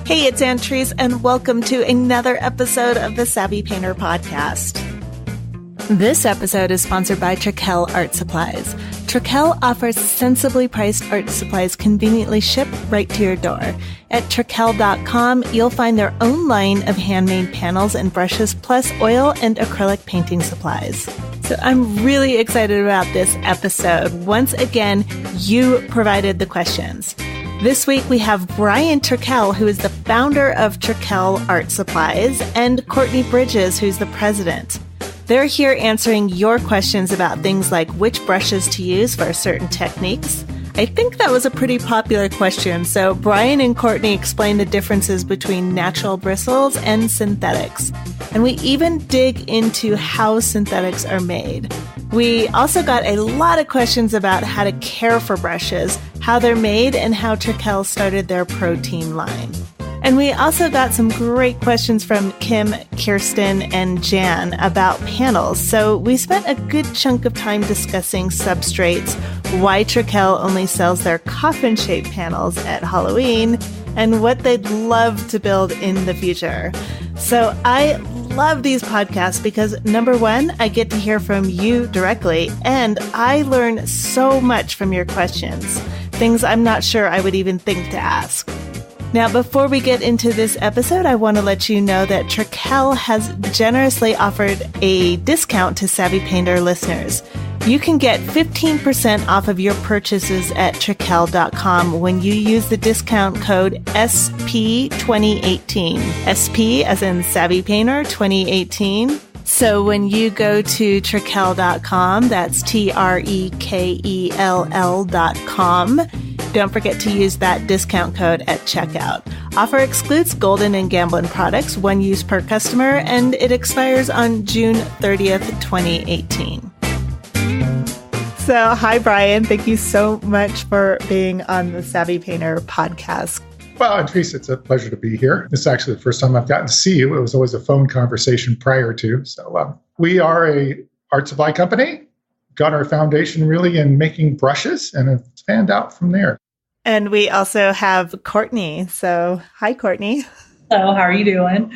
Hey, it's Antrese, and welcome to another episode of the Savvy Painter Podcast. This episode is sponsored by Trekell Art Supplies. Trekell offers sensibly priced art supplies conveniently shipped right to your door. At Trekell.com, you'll find their own line of handmade panels and brushes, plus oil and acrylic painting supplies. So I'm really excited about this episode. Once again, you provided the questions. This week, we have Brian Trekell, who is the founder of Trekell Art Supplies, and Courtney Bridges, who's the president. They're here answering your questions about things like which brushes to use for certain techniques. I think that was a pretty popular question, so Brian and Courtney explain the differences between natural bristles and synthetics. And we even dig into how synthetics are made. We also got a lot of questions about how to care for brushes, how they're made, and how Trekell started their Pro Team line. And we also got some great questions from Kim, Kirsten, and Jan about panels. So we spent a good chunk of time discussing substrates, why Trekell only sells their coffin-shaped panels at Halloween, and what they'd love to build in the future. So I love these podcasts because, number one, I get to hear from you directly, and I learn so much from your questions, things I'm not sure I would even think to ask. Now, before we get into this episode, I want to let you know that Trekell has generously offered a discount to Savvy Painter listeners. You can get 15% off of your purchases at Trekell.com when you use the discount code SP2018. SP as in Savvy Painter 2018. So when you go to Trekell.com, that's Trekell.com, don't forget to use that discount code at checkout. Offer excludes Golden and Gamblin products, one use per customer, and it expires on June 30th, 2018. So, hi, Brian. Thank you so much for being on the Savvy Painter podcast. Well, Antrese, it's a pleasure to be here. This is actually the first time I've gotten to see you. It was always a phone conversation prior to. So we are a art supply company, got our foundation really in making brushes, and have fanned out from there. And we also have Courtney. So, hi, Courtney. Hello, how are you doing?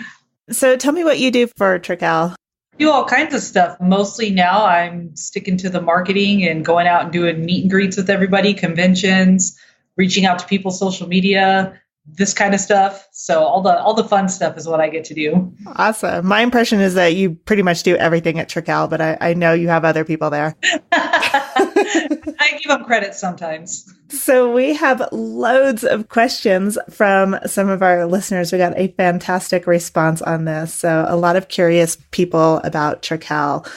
So tell me what you do for Trekell. Do all kinds of stuff. Mostly now I'm sticking to the marketing and going out and doing meet and greets with everybody, conventions, reaching out to people, social media, this kind of stuff. So all the fun stuff is what I get to do. Awesome. My impression is that you pretty much do everything at Trekell, but I know you have other people there. I give them credit sometimes. So we have loads of questions from some of our listeners. We got a fantastic response on this. So a lot of curious people about Trekell.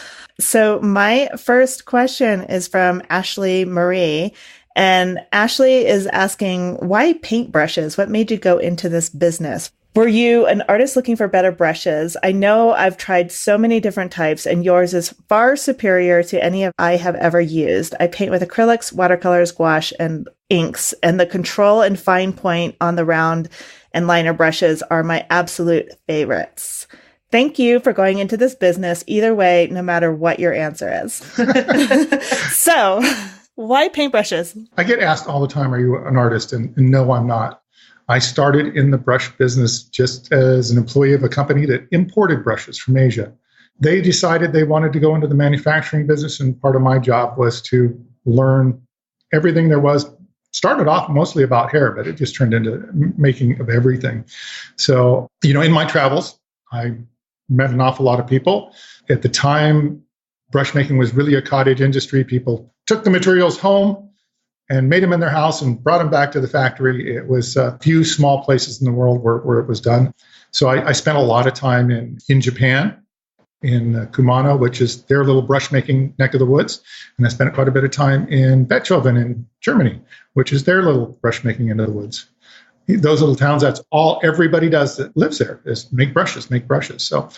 So my first question is from Ashley Marie. And Ashley is asking, why paintbrushes? What made you go into this business? Were you an artist looking for better brushes? I know I've tried so many different types, and yours is far superior to any I have ever used. I paint with acrylics, watercolors, gouache, and inks, and the control and fine point on the round and liner brushes are my absolute favorites. Thank you for going into this business either way, no matter what your answer is. So, why paintbrushes? I get asked all the time, are you an artist? And no, I'm not. I started in the brush business just as an employee of a company that imported brushes from Asia. They decided they wanted to go into the manufacturing business, and part of my job was to learn everything there was. Started off mostly about hair, but it just turned into making of everything. So, in my travels, I met an awful lot of people. At the time, brush making was really a cottage industry. People took the materials home and made them in their house and brought them back to the factory. It was a few small places in the world where it was done. So I spent a lot of time in Japan, in Kumano, which is their little brush making neck of the woods. And I spent quite a bit of time in Bechhofen in Germany, which is their little brush making into the woods. Those little towns, that's all everybody does that lives there is make brushes. So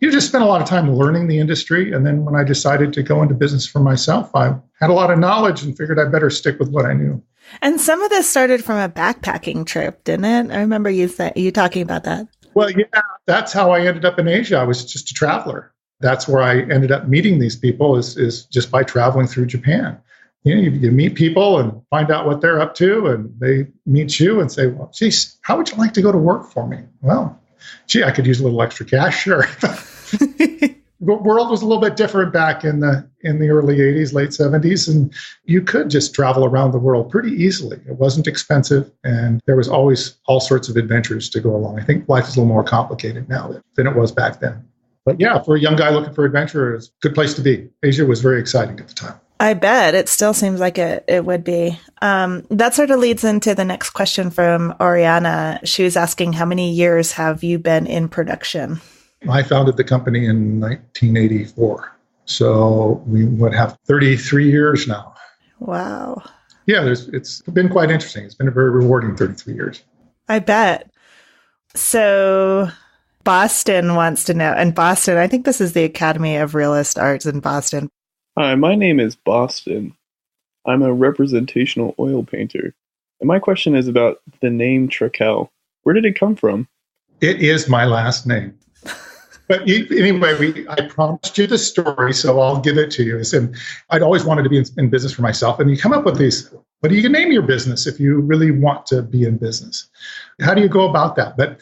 you just spent a lot of time learning the industry. And then when I decided to go into business for myself, I had a lot of knowledge and figured I'd better stick with what I knew. And some of this started from a backpacking trip, didn't it? I remember you talking about that. Well, yeah, that's how I ended up in Asia. I was just a traveler. That's where I ended up meeting these people is just by traveling through Japan. You meet people and find out what they're up to, and they meet you and say, well, geez, how would you like to go to work for me? Well, gee, I could use a little extra cash, sure. The world was a little bit different back in the early 80s, late 70s, and you could just travel around the world pretty easily. It wasn't expensive, and there was always all sorts of adventures to go along. I think life is a little more complicated now than it was back then. But yeah, for a young guy looking for adventure, it's a good place to be. Asia was very exciting at the time. I bet. It still seems like it would be. That sort of leads into the next question from Oriana. She was asking, how many years have you been in production? I founded the company in 1984. So we would have 33 years now. Wow. Yeah, it's been quite interesting. It's been a very rewarding 33 years. I bet. So Boston wants to know, and Boston, I think this is the Academy of Realist Arts in Boston. Hi, my name is Boston. I'm a representational oil painter. And my question is about the name Trekell. Where did it come from? It is my last name. But anyway, I promised you the story, so I'll give it to you. And I'd always wanted to be in business for myself. And you come up with these, what do you name your business if you really want to be in business? How do you go about that? But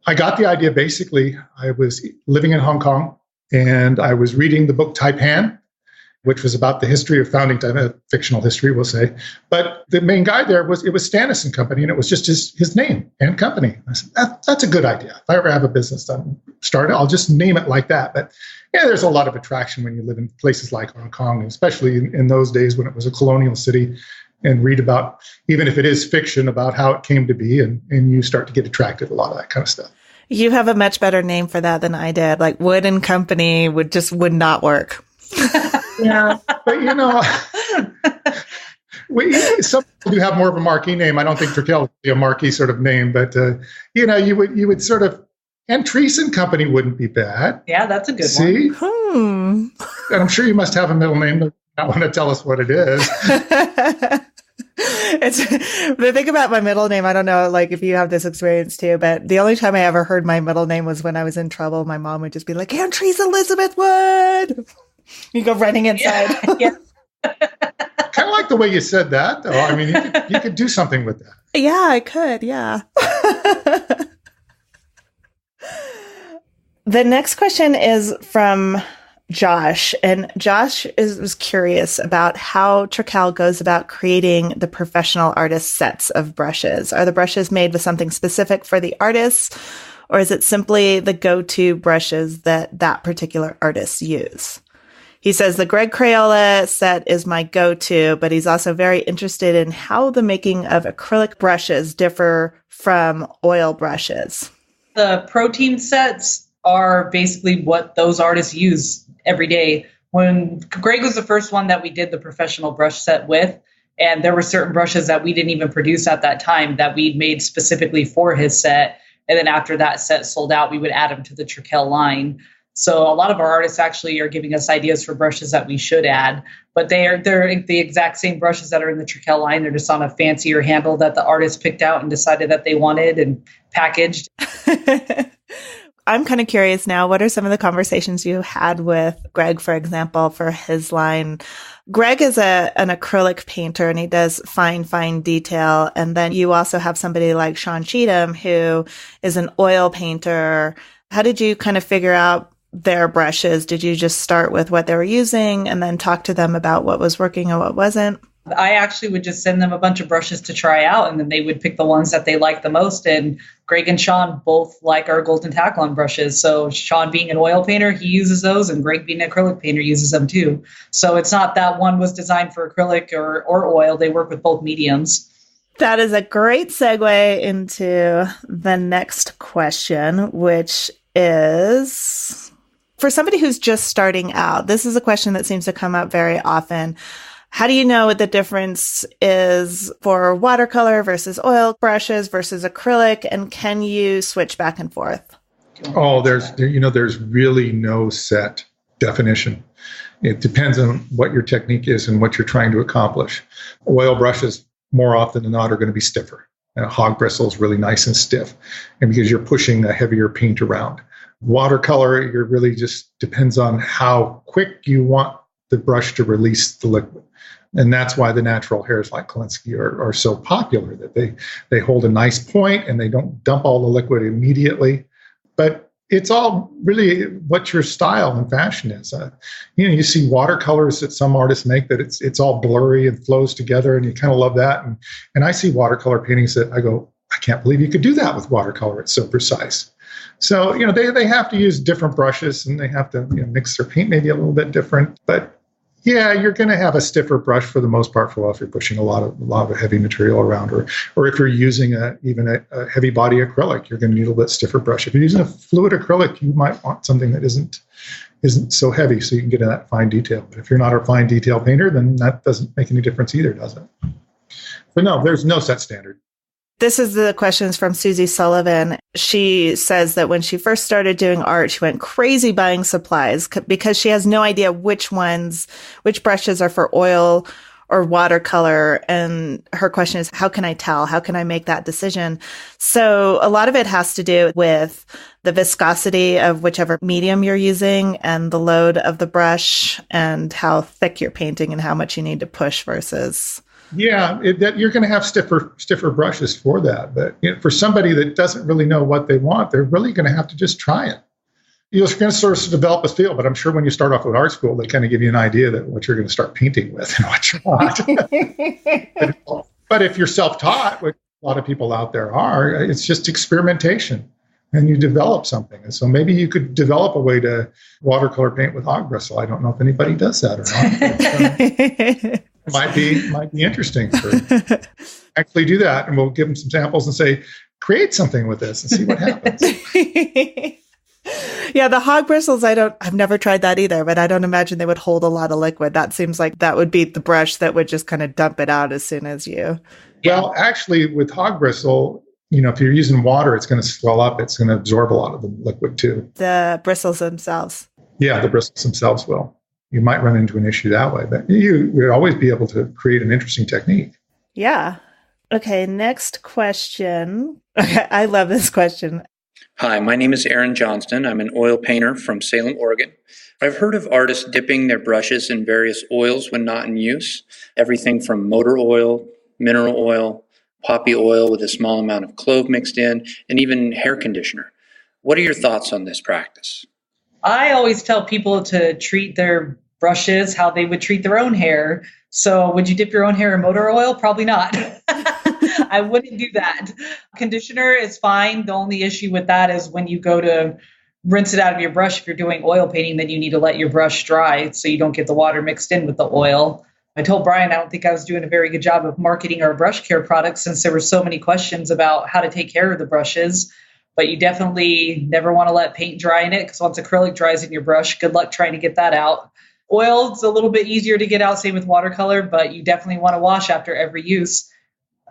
I got the idea, basically, I was living in Hong Kong, and I was reading the book Taipan, which was about the history of founding time, fictional history, we'll say. But the main guy there was Stannis and Company, and it was just his name and company. I said, that's a good idea. If I ever have a business started, I'll just name it like that. But yeah, there's a lot of attraction when you live in places like Hong Kong, especially in those days when it was a colonial city, and read about, even if it is fiction, about how it came to be, and you start to get attracted to a lot of that kind of stuff. You have a much better name for that than I did. Like Wood and Company would not work. Yeah, but some people do have more of a marquee name. I don't think Trekell would be a marquee sort of name, but you would sort of, and Treese and Company wouldn't be bad. Yeah, that's a good one. See? And I'm sure you must have a middle name that you want to tell us what it is. The thing about my middle name, I don't know, like if you have this experience too, but the only time I ever heard my middle name was when I was in trouble. My mom would just be like, "Aunt Treese Elizabeth Wood." You go running inside. Yeah. Kind of like the way you said that, though. I mean, you could do something with that. Yeah, I could. Yeah. The next question is from Josh, and Josh was curious about how Trekell goes about creating the professional artist sets of brushes. Are the brushes made with something specific for the artists, or is it simply the go-to brushes that particular artists use? He says the Greg Crayola set is my go-to, but he's also very interested in how the making of acrylic brushes differ from oil brushes. The Pro Team sets are basically what those artists use every day. When Greg was the first one that we did the professional brush set with, and there were certain brushes that we didn't even produce at that time that we'd made specifically for his set. And then after that set sold out, we would add them to the Trekell line. So a lot of our artists actually are giving us ideas for brushes that we should add, but they're the exact same brushes that are in the Trekell line. They're just on a fancier handle that the artist picked out and decided that they wanted and packaged. I'm kind of curious now, what are some of the conversations you had with Greg, for example, for his line? Greg is an acrylic painter and he does fine detail. And then you also have somebody like Sean Cheatham, who is an oil painter. How did you kind of figure out their brushes? Did you just start with what they were using and then talk to them about what was working and what wasn't? I actually would just send them a bunch of brushes to try out, and then they would pick the ones that they liked the most. And Greg and Sean both like our Golden Taklon brushes. So Sean being an oil painter, he uses those, and Greg being an acrylic painter uses them too. So it's not that one was designed for acrylic or oil. They work with both mediums. That is a great segue into the next question, which is for somebody who's just starting out. This is a question that seems to come up very often. How do you know what the difference is for watercolor versus oil brushes versus acrylic? And can you switch back and forth? Oh, there's really no set definition. It depends on what your technique is and what you're trying to accomplish. Oil brushes, more often than not, are going to be stiffer. Hog bristle is really nice and stiff, and because you're pushing a heavier paint around. Watercolor, it really just depends on how quick you want the brush to release the liquid. And that's why the natural hairs like Kolinsky are so popular, that they hold a nice point and they don't dump all the liquid immediately. But it's all really what your style and fashion is. You see watercolors that some artists make that it's all blurry and flows together, and you kind of love that. And I see watercolor paintings that I go, I can't believe you could do that with watercolor. It's so precise. So, they have to use different brushes, and they have to mix their paint maybe a little bit different. But yeah, you're going to have a stiffer brush for the most part if you're pushing a lot of heavy material around, or if you're using even a heavy body acrylic, you're going to need a little bit stiffer brush. If you're using a fluid acrylic, you might want something that isn't so heavy, so you can get in that fine detail. But if you're not a fine detail painter, then that doesn't make any difference either, does it? But no, there's no set standard. This is the questions from Susie Sullivan. She says that when she first started doing art, she went crazy buying supplies because she has no idea which brushes are for oil or watercolor. And her question is, how can I tell? How can I make that decision? So a lot of it has to do with the viscosity of whichever medium you're using and the load of the brush and how thick you're painting and how much you need to push versus... Yeah, you're going to have stiffer brushes for that. But for somebody that doesn't really know what they want, they're really going to have to just try it. You're going to sort of develop a feel, but I'm sure when you start off with art school, they kind of give you an idea that what you're going to start painting with and what you want. But if you're self-taught, which a lot of people out there are, it's just experimentation, and you develop something. And so maybe you could develop a way to watercolor paint with hog bristle. I don't know if anybody does that or not. Might be interesting to actually do that, and we'll give them some samples and say, create something with this and see what happens. Yeah, the hog bristles, I've never tried that either, but I don't imagine they would hold a lot of liquid. That seems like that would be the brush that would just kind of dump it out as soon as you... Well, actually, with hog bristle, if you're using water, it's going to swell up. It's going to absorb a lot of the liquid too. The bristles themselves. Yeah, the bristles themselves will. You might run into an issue that way, but you would always be able to create an interesting technique. Yeah. Okay, next question. Okay, I love this question. Hi, my name is Aaron Johnston. I'm an oil painter from Salem, Oregon. I've heard of artists dipping their brushes in various oils when not in use, everything from motor oil, mineral oil, poppy oil with a small amount of clove mixed in, and even hair conditioner. What are your thoughts on this practice? I always tell people to treat their brushes how they would treat their own hair. So would you dip your own hair in motor oil? Probably not. I wouldn't do that. Conditioner is fine. The only issue with that is when you go to rinse it out of your brush. If you're doing oil painting, then you need to let your brush dry so you don't get the water mixed in with the oil. I told Brian I don't think I was doing a very good job of marketing our brush care products since there were so many questions about how to take care of the brushes. But you definitely never want to let paint dry in it, because once acrylic dries in your brush, good luck trying to get that out. Oil is a little bit easier to get out, same with watercolor, but you definitely want to wash after every use.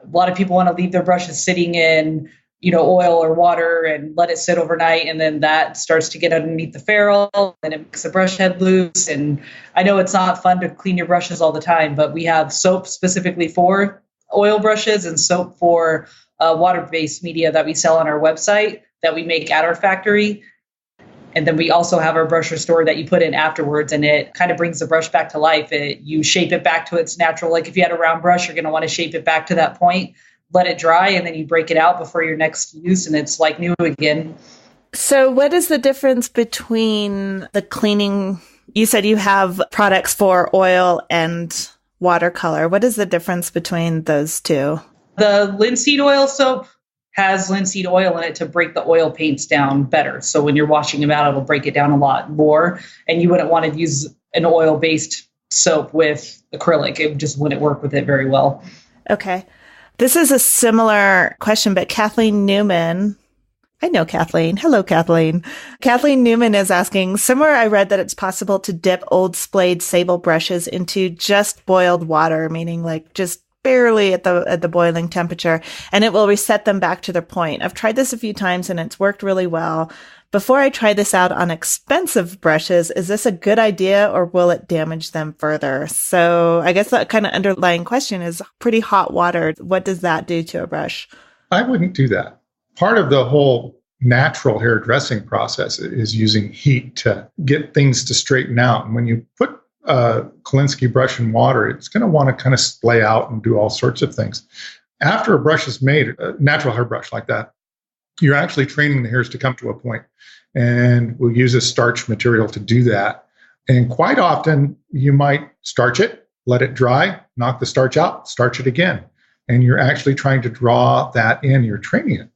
A lot of people want to leave their brushes sitting in, oil or water and let it sit overnight, and then that starts to get underneath the ferrule and it makes the brush head loose. And I know it's not fun to clean your brushes all the time, but we have soap specifically for oil brushes and soap for water-based media that we sell on our website that we make at our factory. And then we also have our brush restore that you put in afterwards, and it kind of brings the brush back to life. You shape it back to its natural. Like if you had a round brush, you're going to want to shape it back to that point, let it dry, and then you break it out before your next use, and it's like new again. So what is the difference between the cleaning? You said you have products for oil and watercolor. What is the difference between those two? The linseed oil soap has linseed oil in it to break the oil paints down better. So when you're washing them out, it'll break it down a lot more. And you wouldn't want to use an oil-based soap with acrylic. It just wouldn't work with it very well. Okay. This is a similar question, but Kathleen Newman, I know Kathleen. Hello, Kathleen. Kathleen Newman is asking, somewhere I read that it's possible to dip old splayed sable brushes into just boiled water, meaning like just barely at the boiling temperature, and it will reset them back to their point. I've tried this a few times and it's worked really well. Before I try this out on expensive brushes, is this a good idea or will it damage them further? So I guess that kind of underlying question is pretty hot water. What does that do to a brush? I wouldn't do that. Part of the whole natural hair dressing process is using heat to get things to straighten out. And when you put a Kolinsky brush in water, it's going to want to kind of splay out and do all sorts of things. After a brush is made, a natural hair brush like that, you're actually training the hairs to come to a point. And we'll use a starch material to do that. And quite often, you might starch it, let it dry, knock the starch out, starch it again. And you're actually trying to draw that in, you're training it.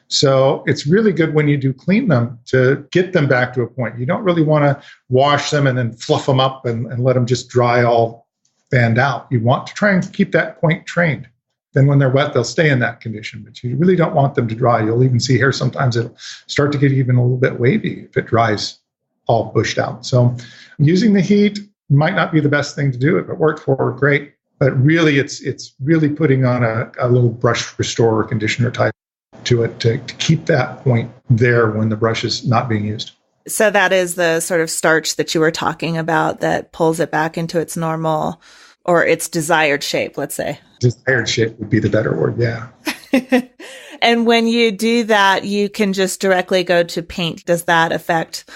So it's really good when you do clean them to get them back to a point. You don't really want to wash them and then fluff them up and let them just dry all fanned out. You want to try and keep that point trained. Then when they're wet, they'll stay in that condition. But you really don't want them to dry. You'll even see hair sometimes it'll start to get even a little bit wavy if it dries all bushed out. So using the heat might not be the best thing to do. If it worked for her, great. But really, it's really putting on a little brush restorer conditioner type to it to keep that point there when the brush is not being used. So that is the sort of starch that you were talking about that pulls it back into its normal or its desired shape, let's say. Desired shape would be the better word, yeah. And when you do that, you can just directly go to paint. Does that affect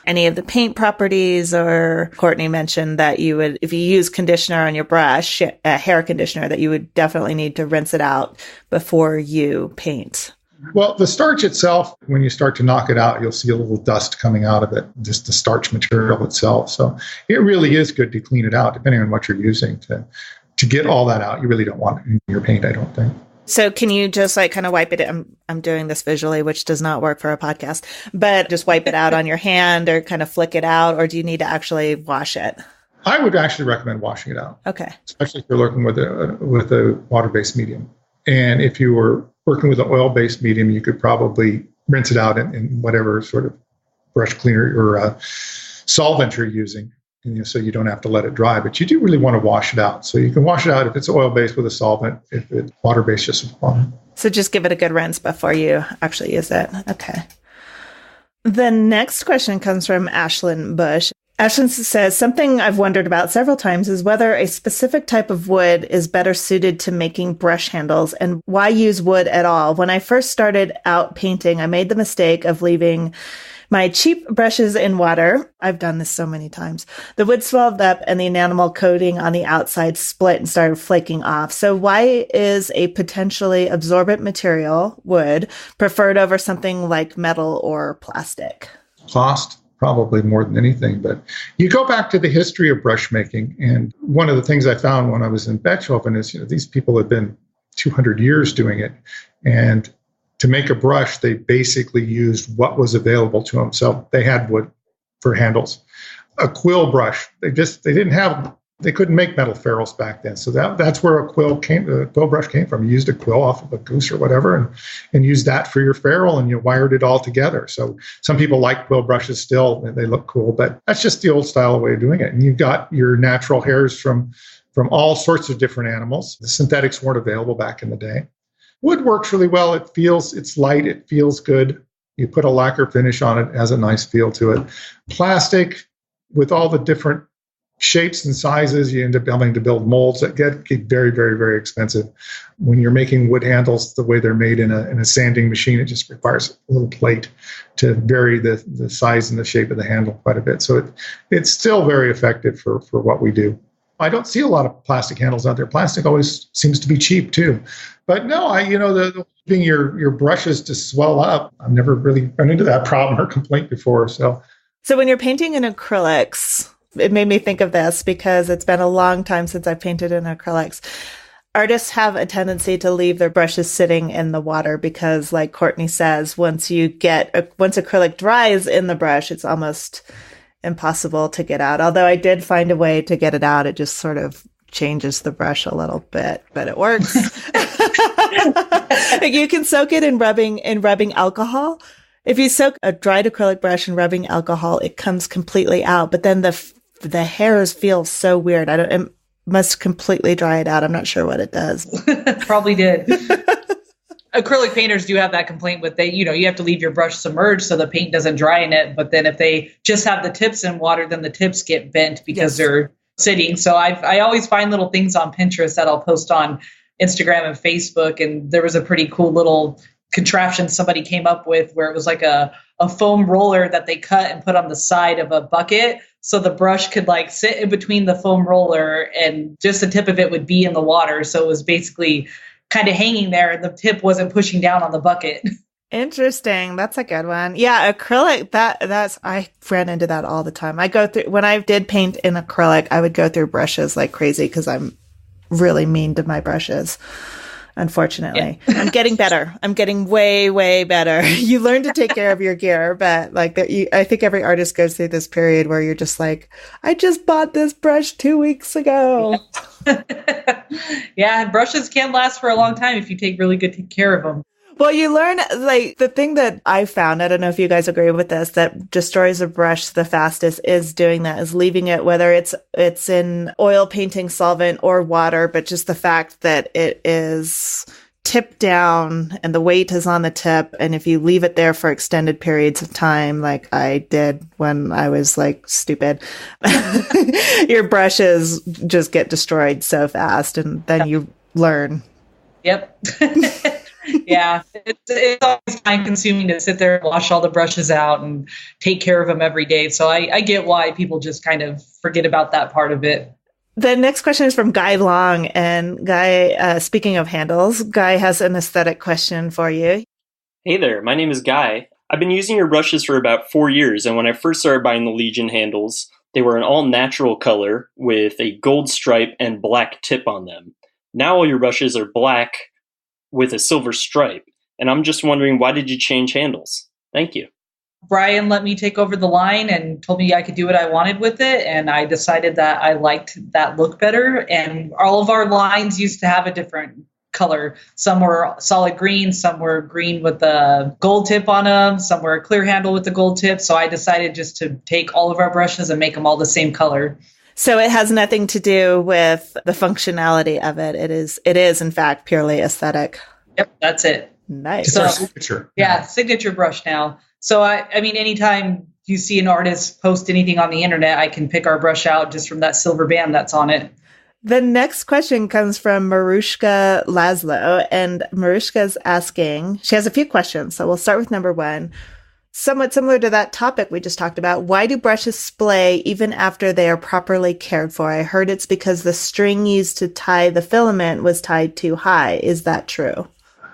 any of the paint properties? Or Courtney mentioned that you would, if you use conditioner on your brush, a hair conditioner, that you would definitely need to rinse it out before you paint. Well, the starch itself, when you start to knock it out, you'll see a little dust coming out of it, just the starch material itself. So it really is good to clean it out, depending on what you're using to get all that out. You really don't want it in your paint, I don't think. So can you just like kind of wipe it? I'm doing this visually, which does not work for a podcast, but just wipe it out on your hand or kind of flick it out, or do you need to actually wash it? I would actually recommend washing it out. Okay. Especially if you're working with a water-based medium. And if you were working with an oil-based medium, you could probably rinse it out in whatever sort of brush cleaner or solvent you're using, so you don't have to let it dry. But you do really want to wash it out. So you can wash it out if it's oil-based with a solvent, if it's water-based, just with water. So just give it a good rinse before you actually use it. Okay. The next question comes from Ashlyn Bush. Ashlyn says, something I've wondered about several times is whether a specific type of wood is better suited to making brush handles and why use wood at all. When I first started out painting, I made the mistake of leaving my cheap brushes in water. I've done this so many times. The wood swelled up and the enamel coating on the outside split and started flaking off. So why is a potentially absorbent material, wood, preferred over something like metal or plastic? Cost. Probably more than anything. But you go back to the history of brush making. And one of the things I found when I was in Bechhofen is, these people have been 200 years doing it. And to make a brush, they basically used what was available to them. So they had wood for handles. A quill brush, they couldn't make metal ferrules back then. So that's where a quill brush came from. You used a quill off of a goose or whatever and used that for your ferrule, and you wired it all together. So some people like quill brushes still, and they look cool, but that's just the old style way of doing it. And you've got your natural hairs from all sorts of different animals. The synthetics weren't available back in the day. Wood works really well. It's light, it feels good. You put a lacquer finish on it, it has a nice feel to it. Plastic, with all the different shapes and sizes, you end up having to build molds that get very, very, very expensive. When you're making wood handles the way they're made in a sanding machine, it just requires a little plate to vary the size and the shape of the handle quite a bit. So it's still very effective for what we do. I don't see a lot of plastic handles out there. Plastic always seems to be cheap too. But no, the leaving your brushes to swell up, I've never really run into that problem or complaint before. So when you're painting in acrylics, it made me think of this because it's been a long time since I've painted in acrylics. Artists have a tendency to leave their brushes sitting in the water because, like Courtney says, once acrylic dries in the brush, it's almost impossible to get out. Although I did find a way to get it out. It just sort of changes the brush a little bit, but it works. You can soak it in rubbing alcohol. If you soak a dried acrylic brush in rubbing alcohol, it comes completely out. But then the hairs feel so weird. It must completely dry it out. I'm not sure what it does. Probably did. Acrylic painters do have that complaint with you have to leave your brush submerged so the paint doesn't dry in it. But then if they just have the tips in water, then the tips get bent because they're sitting. So I always find little things on Pinterest that I'll post on Instagram and Facebook. And there was a pretty cool little contraption somebody came up with where it was like a foam roller that they cut and put on the side of a bucket. So the brush could like sit in between the foam roller and just the tip of it would be in the water. So it was basically kind of hanging there and the tip wasn't pushing down on the bucket. Interesting. That's a good one. Yeah, acrylic, that's I ran into that all the time. I go through when I did paint in acrylic, I would go through brushes like crazy because I'm really mean to my brushes. Unfortunately, yeah. I'm getting better. I'm getting way, way better. You learn to take care of your gear, but like I think every artist goes through this period where you're just like, I just bought this brush 2 weeks ago. Yeah, brushes can last for a long time if you take really good care of them. Well, you learn, like, the thing that I found, I don't know if you guys agree with this, that destroys a brush the fastest is doing that, is leaving it, whether it's in oil painting solvent or water, but just the fact that it is tipped down and the weight is on the tip. And if you leave it there for extended periods of time, like I did when I was like stupid, your brushes just get destroyed so fast and then you learn. Yep. Yeah, it's always time consuming to sit there and wash all the brushes out and take care of them every day. So I get why people just kind of forget about that part of it. The next question is from Guy Long. And Guy, speaking of handles, Guy has an aesthetic question for you. Hey there, my name is Guy. I've been using your brushes for about 4 years. And when I first started buying the Legion handles, they were an all natural color with a gold stripe and black tip on them. Now all your brushes are black with a silver stripe. And I'm just wondering, why did you change handles? Thank you. Brian let me take over the line and told me I could do what I wanted with it. And I decided that I liked that look better. And all of our lines used to have a different color. Some were solid green, some were green with the gold tip on them, some were a clear handle with the gold tip. So I decided just to take all of our brushes and make them all the same color. So it has nothing to do with the functionality of it. It is in fact purely aesthetic. Yep, that's it. Nice. It's our signature. Yeah, signature brush now. So I mean, anytime you see an artist post anything on the internet, I can pick our brush out just from that silver band that's on it. The next question comes from Marushka Laszlo, and Marushka's asking, she has a few questions. So we'll start with number one. Somewhat similar to that topic we just talked about, why do brushes splay even after they are properly cared for? I heard it's because the string used to tie the filament was tied too high. Is that true?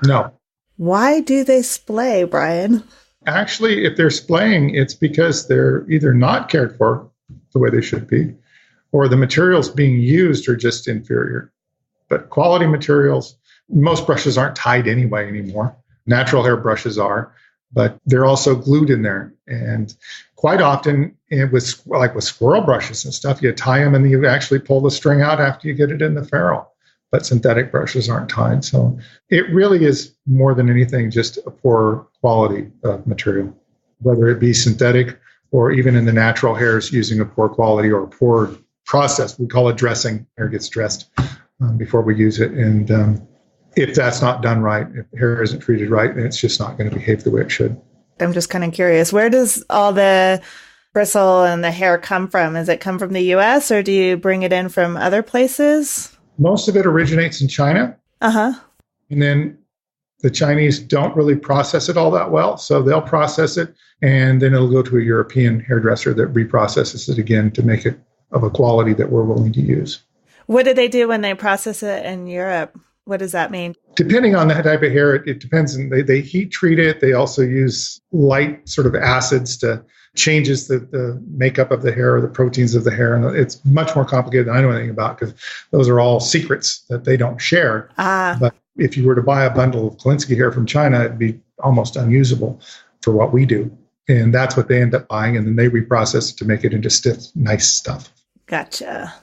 No. Why do they splay, Brian? Actually, if they're splaying, it's because they're either not cared for the way they should be, or the materials being used are just inferior. But quality materials, most brushes aren't tied anyway anymore. Natural hair brushes are. But they're also glued in there. And quite often, with squirrel brushes and stuff, you tie them and you actually pull the string out after you get it in the ferrule. But synthetic brushes aren't tied. So it really is more than anything just a poor quality of material, whether it be synthetic or even in the natural hairs using a poor quality or a poor process. We call it dressing. Hair gets dressed before we use it. And if that's not done right, if hair isn't treated right, then it's just not going to behave the way it should. I'm just kind of curious, where does all the bristle and the hair come from? Does it come from the U.S. or do you bring it in from other places? Most of it originates in China. Uh-huh. And then the Chinese don't really process it all that well. So they'll process it and then it'll go to a European hairdresser that reprocesses it again to make it of a quality that we're willing to use. What do they do when they process it in Europe? What does that mean? Depending on the type of hair, it depends. And they heat treat it. They also use light sort of acids to changes the makeup of the hair or the proteins of the hair. And it's much more complicated than I know anything about because those are all secrets that they don't share. But if you were to buy a bundle of Kolinsky hair from China, it'd be almost unusable for what we do. And that's what they end up buying. And then they reprocess it to make it into stiff, nice stuff. Gotcha.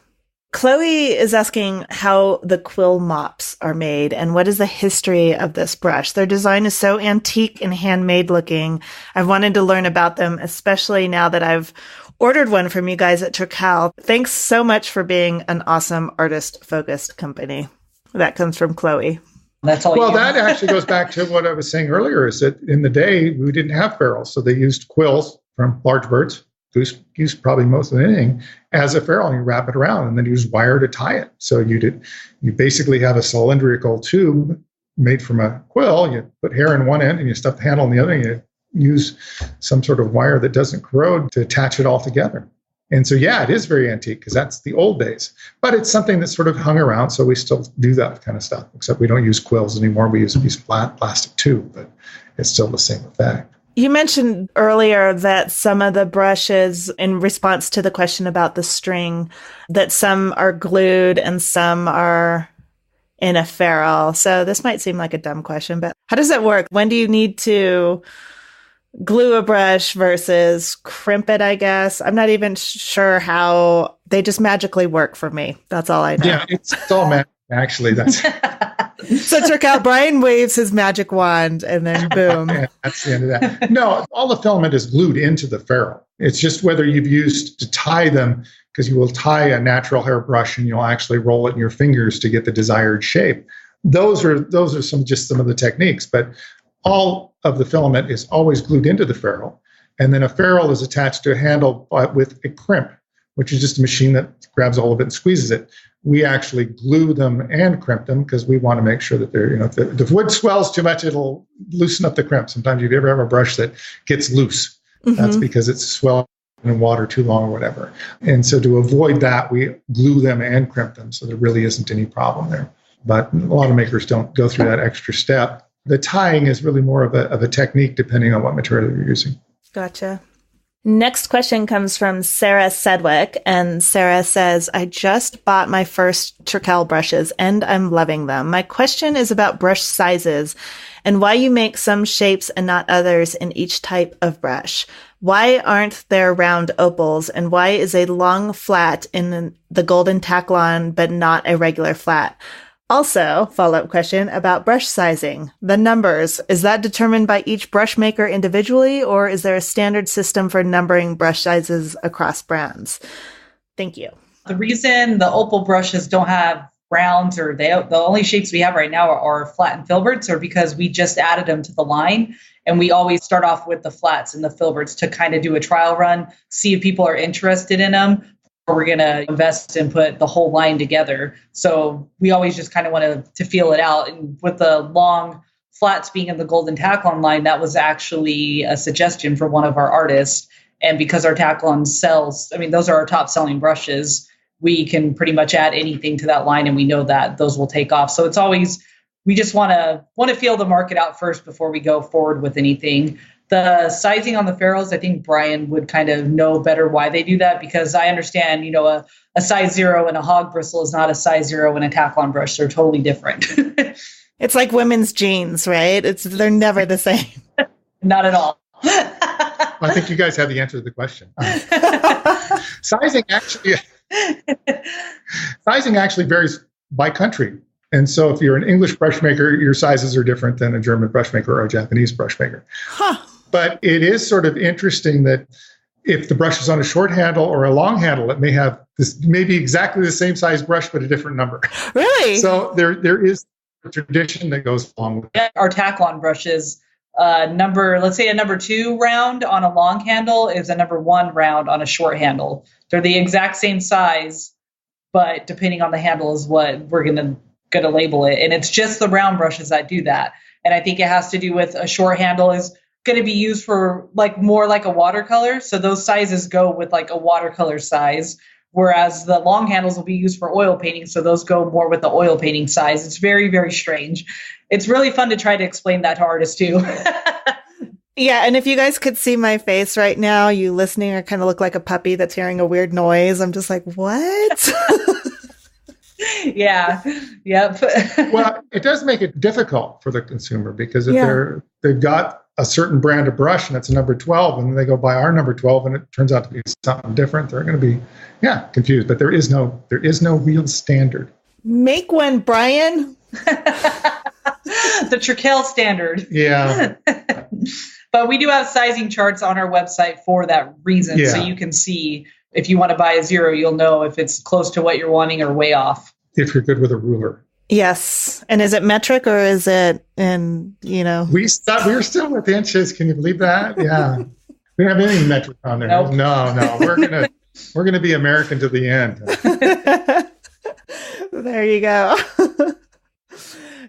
Chloe is asking how the quill mops are made and what is the history of this brush. Their design is so antique and handmade looking. I've wanted to learn about them, especially now that I've ordered one from you guys at Trekell. Thanks so much for being an awesome artist-focused company. That comes from Chloe. That's all. Well, that actually goes back to what I was saying earlier, is that in the day, we didn't have ferrules. So they used quills from large birds. Goose probably most of anything as a ferrule, and you wrap it around and then use wire to tie it. So you basically have a cylindrical tube made from a quill. You put hair in one end and you stuff the handle in the other, and you use some sort of wire that doesn't corrode to attach it all together. And so, yeah, it is very antique because that's the old days. But it's something that's sort of hung around, so we still do that kind of stuff, except we don't use quills anymore. We use a piece of flat plastic too, but it's still the same effect. You mentioned earlier that some of the brushes, in response to the question about the string, that some are glued and some are in a ferrule. So this might seem like a dumb question, but how does that work? When do you need to glue a brush versus crimp it, I guess? I'm not even sure how they just magically work for me. That's all I know. Yeah, it's all magic, actually. That's So Trekell, Brian waves his magic wand and then boom. Yeah, that's the end of that. No, all the filament is glued into the ferrule. It's just whether you've used to tie them, because you will tie a natural hair brush and you'll actually roll it in your fingers to get the desired shape. Those are some of the techniques, but all of the filament is always glued into the ferrule. And then a ferrule is attached to a handle with a crimp, which is just a machine that grabs all of it and squeezes it. We actually glue them and crimp them because we want to make sure that they're, if the wood swells too much, it'll loosen up the crimp. Sometimes if you ever have a brush that gets loose, that's because it's swelled in water too long or whatever. And so to avoid that, we glue them and crimp them. So there really isn't any problem there. But a lot of makers don't go through that extra step. The tying is really more of a technique depending on what material you're using. Gotcha. Next question comes from Sarah Sedgwick, and Sarah says, I just bought my first Trekell brushes and I'm loving them. My question is about brush sizes and why you make some shapes and not others in each type of brush. Why aren't there round opals, and why is a long flat in the golden Taklon but not a regular flat? Also, follow-up question about brush sizing. The numbers, is that determined by each brush maker individually, or is there a standard system for numbering brush sizes across brands? Thank you. The reason the opal brushes don't have rounds, or the only shapes we have right now are flat and filberts, are because we just added them to the line. And we always start off with the flats and the filberts to kind of do a trial run, see if people are interested in them. Or we're going to invest and put the whole line together. So we always just kind of want to feel it out. And with the long flats being in the golden Taklon line, that was actually a suggestion for one of our artists. And because our Taklon sells, those are our top selling brushes, we can pretty much add anything to that line and we know that those will take off. So it's always, we just want to feel the market out first before we go forward with anything. The sizing on the ferrules, I think Brian would kind of know better why they do that, because I understand, a size 0 in a hog bristle is not a size 0 in a Taklon brush. They're totally different. It's like women's jeans, right? They're never the same. Not at all. I think you guys have the answer to the question. Sizing actually varies by country. And so if you're an English brush maker, your sizes are different than a German brush maker or a Japanese brush maker. Huh. But it is sort of interesting that if the brush is on a short handle or a long handle, it may be exactly the same size brush, but a different number. Really? So there is a tradition that goes along with it. Our Taklon brushes, let's say a number 2 round on a long handle is a number 1 round on a short handle. They're the exact same size, but depending on the handle is what we're going to label it. And it's just the round brushes that do that. And I think it has to do with a short handle is going to be used for more like a watercolor. So those sizes go with like a watercolor size, whereas the long handles will be used for oil painting. So those go more with the oil painting size. It's very, very strange. It's really fun to try to explain that to artists too. Yeah. And if you guys could see my face right now, you listening, I kind of look like a puppy that's hearing a weird noise. I'm just like, what? Yeah. Yep. Well, it does make it difficult for the consumer, because if they've got a certain brand of brush and it's a number 12 and they go buy our number 12 and it turns out to be something different, they're going to be confused. But there is no real standard. Make one, Brian. The Trekell standard. Yeah. But we do have sizing charts on our website for that reason. Yeah. So you can see if you want to buy a 0, you'll know if it's close to what you're wanting or way off. If you're good with a ruler. Yes. And is it metric or is it We're still with inches. Can you believe that? Yeah. We don't have any metric on there. Nope. No. We're gonna be American to the end. There you go.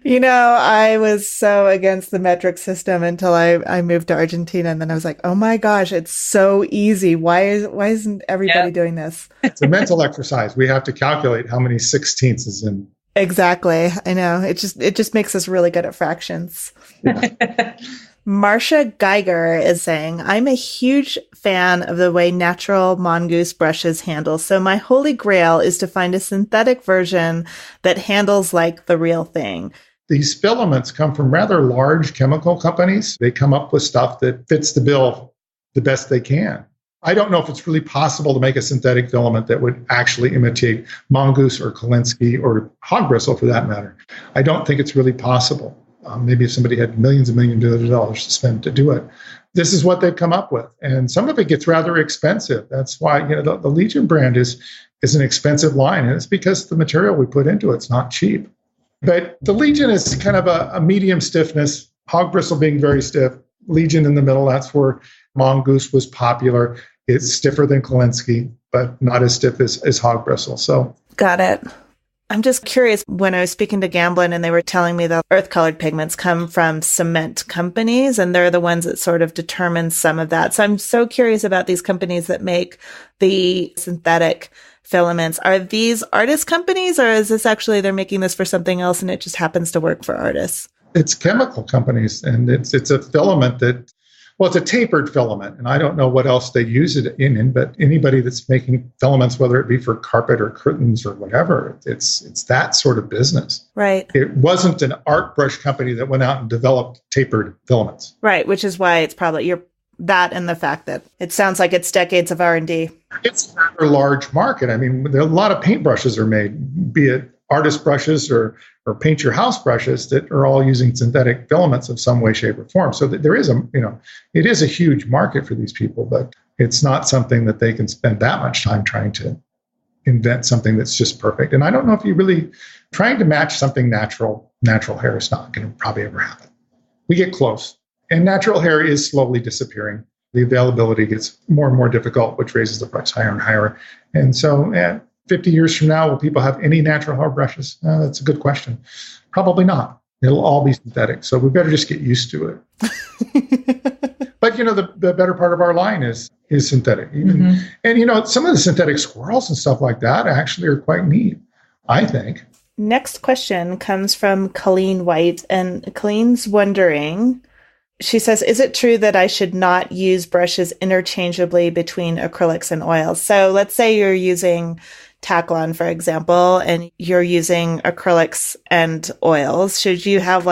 I was so against the metric system until I moved to Argentina, and then I was like, oh my gosh, it's so easy. Why isn't everybody doing this? It's a mental exercise. We have to calculate how many sixteenths is in. Exactly. I know. It just makes us really good at fractions. Yeah. Marcia Geiger is saying, I'm a huge fan of the way natural mongoose brushes handle, so my holy grail is to find a synthetic version that handles like the real thing. These filaments come from rather large chemical companies. They come up with stuff that fits the bill the best they can. I don't know if it's really possible to make a synthetic filament that would actually imitate mongoose or Kolinsky or hog bristle for that matter. I don't think it's really possible. Maybe if somebody had millions and millions of dollars to spend to do it. This is what they've come up with. And some of it gets rather expensive. That's why the Legion brand is an expensive line. And it's because the material we put into it's not cheap. But the Legion is kind of a medium stiffness, hog bristle being very stiff, Legion in the middle. That's where mongoose was popular. It's stiffer than Kolinsky, but not as stiff as hog bristle. So got it. I'm just curious, when I was speaking to Gamblin and they were telling me that earth-colored pigments come from cement companies, and they're the ones that sort of determine some of that. So I'm so curious about these companies that make the synthetic filaments. Are these artist companies, or is this actually they're making this for something else and it just happens to work for artists? It's chemical companies, and it's a filament that, well, it's a tapered filament, and I don't know what else they use it in, but anybody that's making filaments, whether it be for carpet or curtains or whatever, it's that sort of business. Right. It wasn't an art brush company that went out and developed tapered filaments. Right, which is why it's probably that and the fact that it sounds like it's decades of R&D. It's a rather large market. I mean, there are a lot of paintbrushes are made, be it artist brushes or paint your house brushes that are all using synthetic filaments of some way, shape, or form. So that there is it is a huge market for these people, but it's not something that they can spend that much time trying to invent something that's just perfect. And I don't know if you really trying to match something natural hair is not going to probably ever happen. We get close, and natural hair is slowly disappearing. The availability gets more and more difficult, which raises the price higher and higher. And so 50 years from now, will people have any natural hair brushes? That's a good question. Probably not. It'll all be synthetic. So we better just get used to it. But, the better part of our line is synthetic. And, some of the synthetic squirrels and stuff like that actually are quite neat, I think. Next question comes from Colleen White. And Colleen's wondering, she says, is it true that I should not use brushes interchangeably between acrylics and oils? So let's say you're using Taklon, for example, and you're using acrylics and oils. Should you have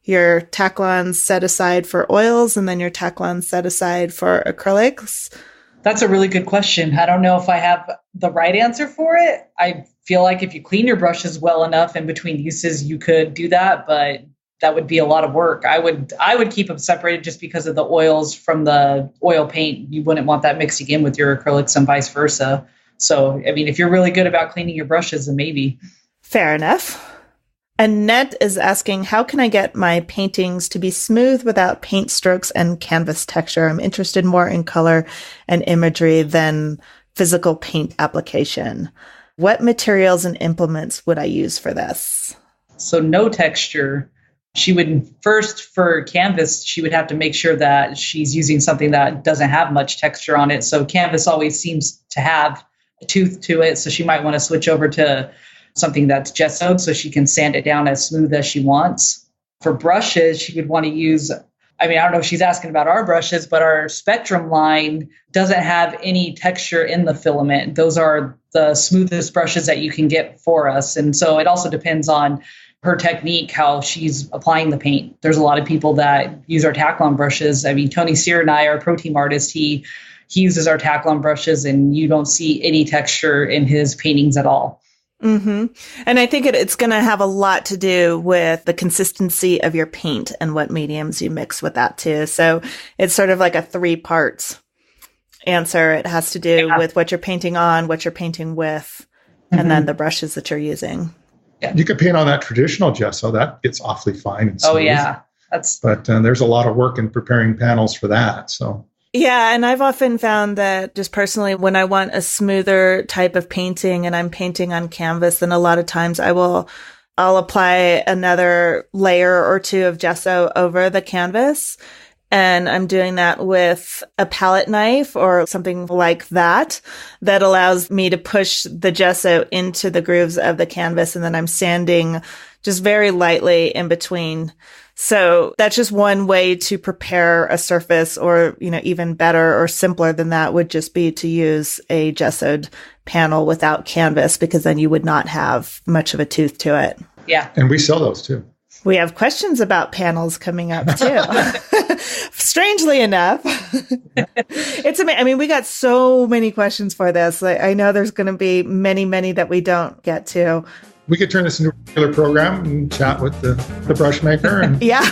your Taklons set aside for oils and then your Taklons set aside for acrylics? That's a really good question. I don't know if I have the right answer for it. I feel like if you clean your brushes well enough in between uses, you could do that, but that would be a lot of work. I would keep them separated just because of the oils from the oil paint. You wouldn't want that mixing in with your acrylics and vice versa. So, I mean, if you're really good about cleaning your brushes, then maybe. Fair enough. Annette is asking, how can I get my paintings to be smooth without paint strokes and canvas texture? I'm interested more in color and imagery than physical paint application. What materials and implements would I use for this? So no texture. She would first, for canvas, she would have to make sure that she's using something that doesn't have much texture on it. So canvas always seems to have a tooth to it. So she might want to switch over to something that's gessoed so she can sand it down as smooth as she wants. For brushes, she would want to use, I don't know if she's asking about our brushes, but our Spectrum line doesn't have any texture in the filament. Those are the smoothest brushes that you can get for us. And so it also depends on her technique, how she's applying the paint. There's a lot of people that use our Taklon brushes. Tony Sear and I, our Pro Team artist, he uses our Taklon brushes and you don't see any texture in his paintings at all. Mm-hmm. And I think it's going to have a lot to do with the consistency of your paint and what mediums you mix with that too. So it's sort of like a 3-part answer. It has to do with what you're painting on, what you're painting with, and then the brushes that you're using. Yeah. You could paint on that traditional gesso. That gets awfully fine and smooth. Oh, yeah. But there's a lot of work in preparing panels for that. So. Yeah, and I've often found that just personally, when I want a smoother type of painting and I'm painting on canvas, then a lot of times I will I'll apply another layer or two of gesso over the canvas. And I'm doing that with a palette knife or something like that allows me to push the gesso into the grooves of the canvas. And then I'm sanding just very lightly in between. So that's just one way to prepare a surface, or, even better or simpler than that would just be to use a gessoed panel without canvas, because then you would not have much of a tooth to it. Yeah. And we sell those too. We have questions about panels coming up too. Strangely enough. It's amazing. I mean, we got so many questions for this. I know there's going to be many, many that we don't get to. We could turn this into a regular program and chat with the brush maker. And yeah.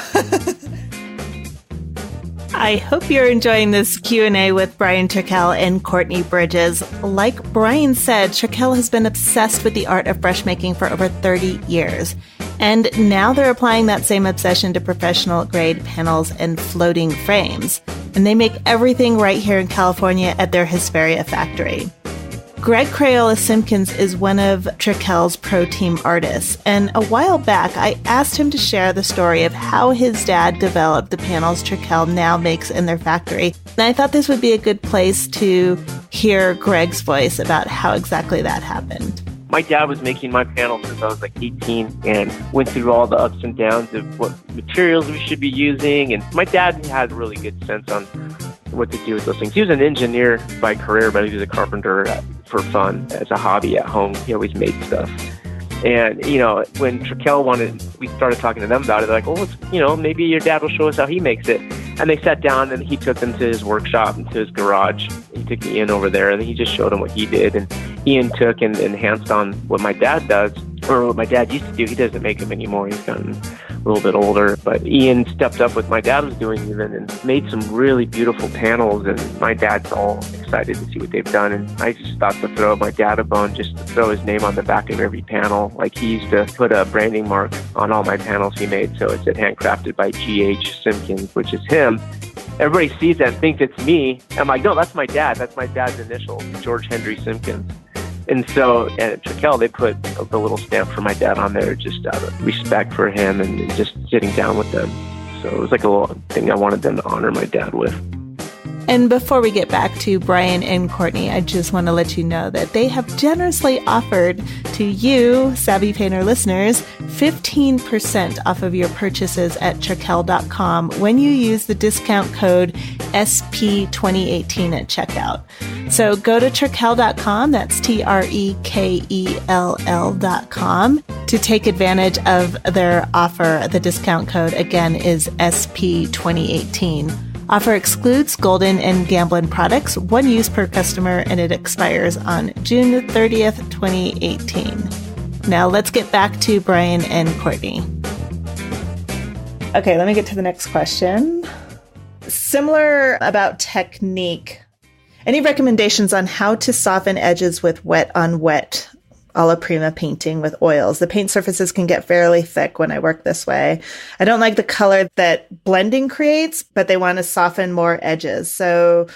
I hope you're enjoying this Q&A with Brian Trekell and Courtney Bridges. Like Brian said, Trekell has been obsessed with the art of brush making for over 30 years. And now they're applying that same obsession to professional grade panels and floating frames. And they make everything right here in California at their Hesperia factory. Greg Crayola Simpkins is one of Trekell's Pro Team artists, and a while back I asked him to share the story of how his dad developed the panels Trekell now makes in their factory. And I thought this would be a good place to hear Greg's voice about how exactly that happened. My dad was making my panels since I was like 18 and went through all the ups and downs of what materials we should be using. And my dad had a really good sense on what to do with those things. He was an engineer by career, but he was a carpenter for fun as a hobby at home. He always made stuff. And, when Trekell we started talking to them about it, they're like, oh, maybe your dad will show us how he makes it. And they sat down and he took them to his workshop, into his garage. He took Ian over there and he just showed him what he did. And Ian took and enhanced on what my dad does, or what my dad used to do. He doesn't make them anymore. He's gotten a little bit older. But Ian stepped up what my dad was doing even and made some really beautiful panels. And my dad's all excited to see what they've done. And I just thought to throw my dad a bone, just to throw his name on the back of every panel. Like he used to put a branding mark on all my panels he made. So it said handcrafted by G.H. Simpkins, which is him. Everybody sees that and thinks it's me. I'm like, no, that's my dad. That's my dad's initial, George Henry Simpkins. And so at Trekell, they put the little stamp for my dad on there just out of respect for him and just sitting down with them. So it was like a little thing I wanted them to honor my dad with. And before we get back to Brian and Courtney, I just want to let you know that they have generously offered to you, Savvy Painter listeners, 15% off of your purchases at Trekell.com when you use the discount code SP2018 at checkout. So go to Trekell.com, that's Trekell.com, to take advantage of their offer. The discount code, again, is SP2018. Offer excludes Golden and Gamblin products, 1 use per customer, and it expires on June 30th, 2018. Now let's get back to Brian and Courtney. Okay, let me get to the next question. Similar about technique. Any recommendations on how to soften edges with wet on wet alla prima painting with oils? The paint surfaces can get fairly thick when I work this way. I don't like the color that blending creates, but they want to soften more edges. So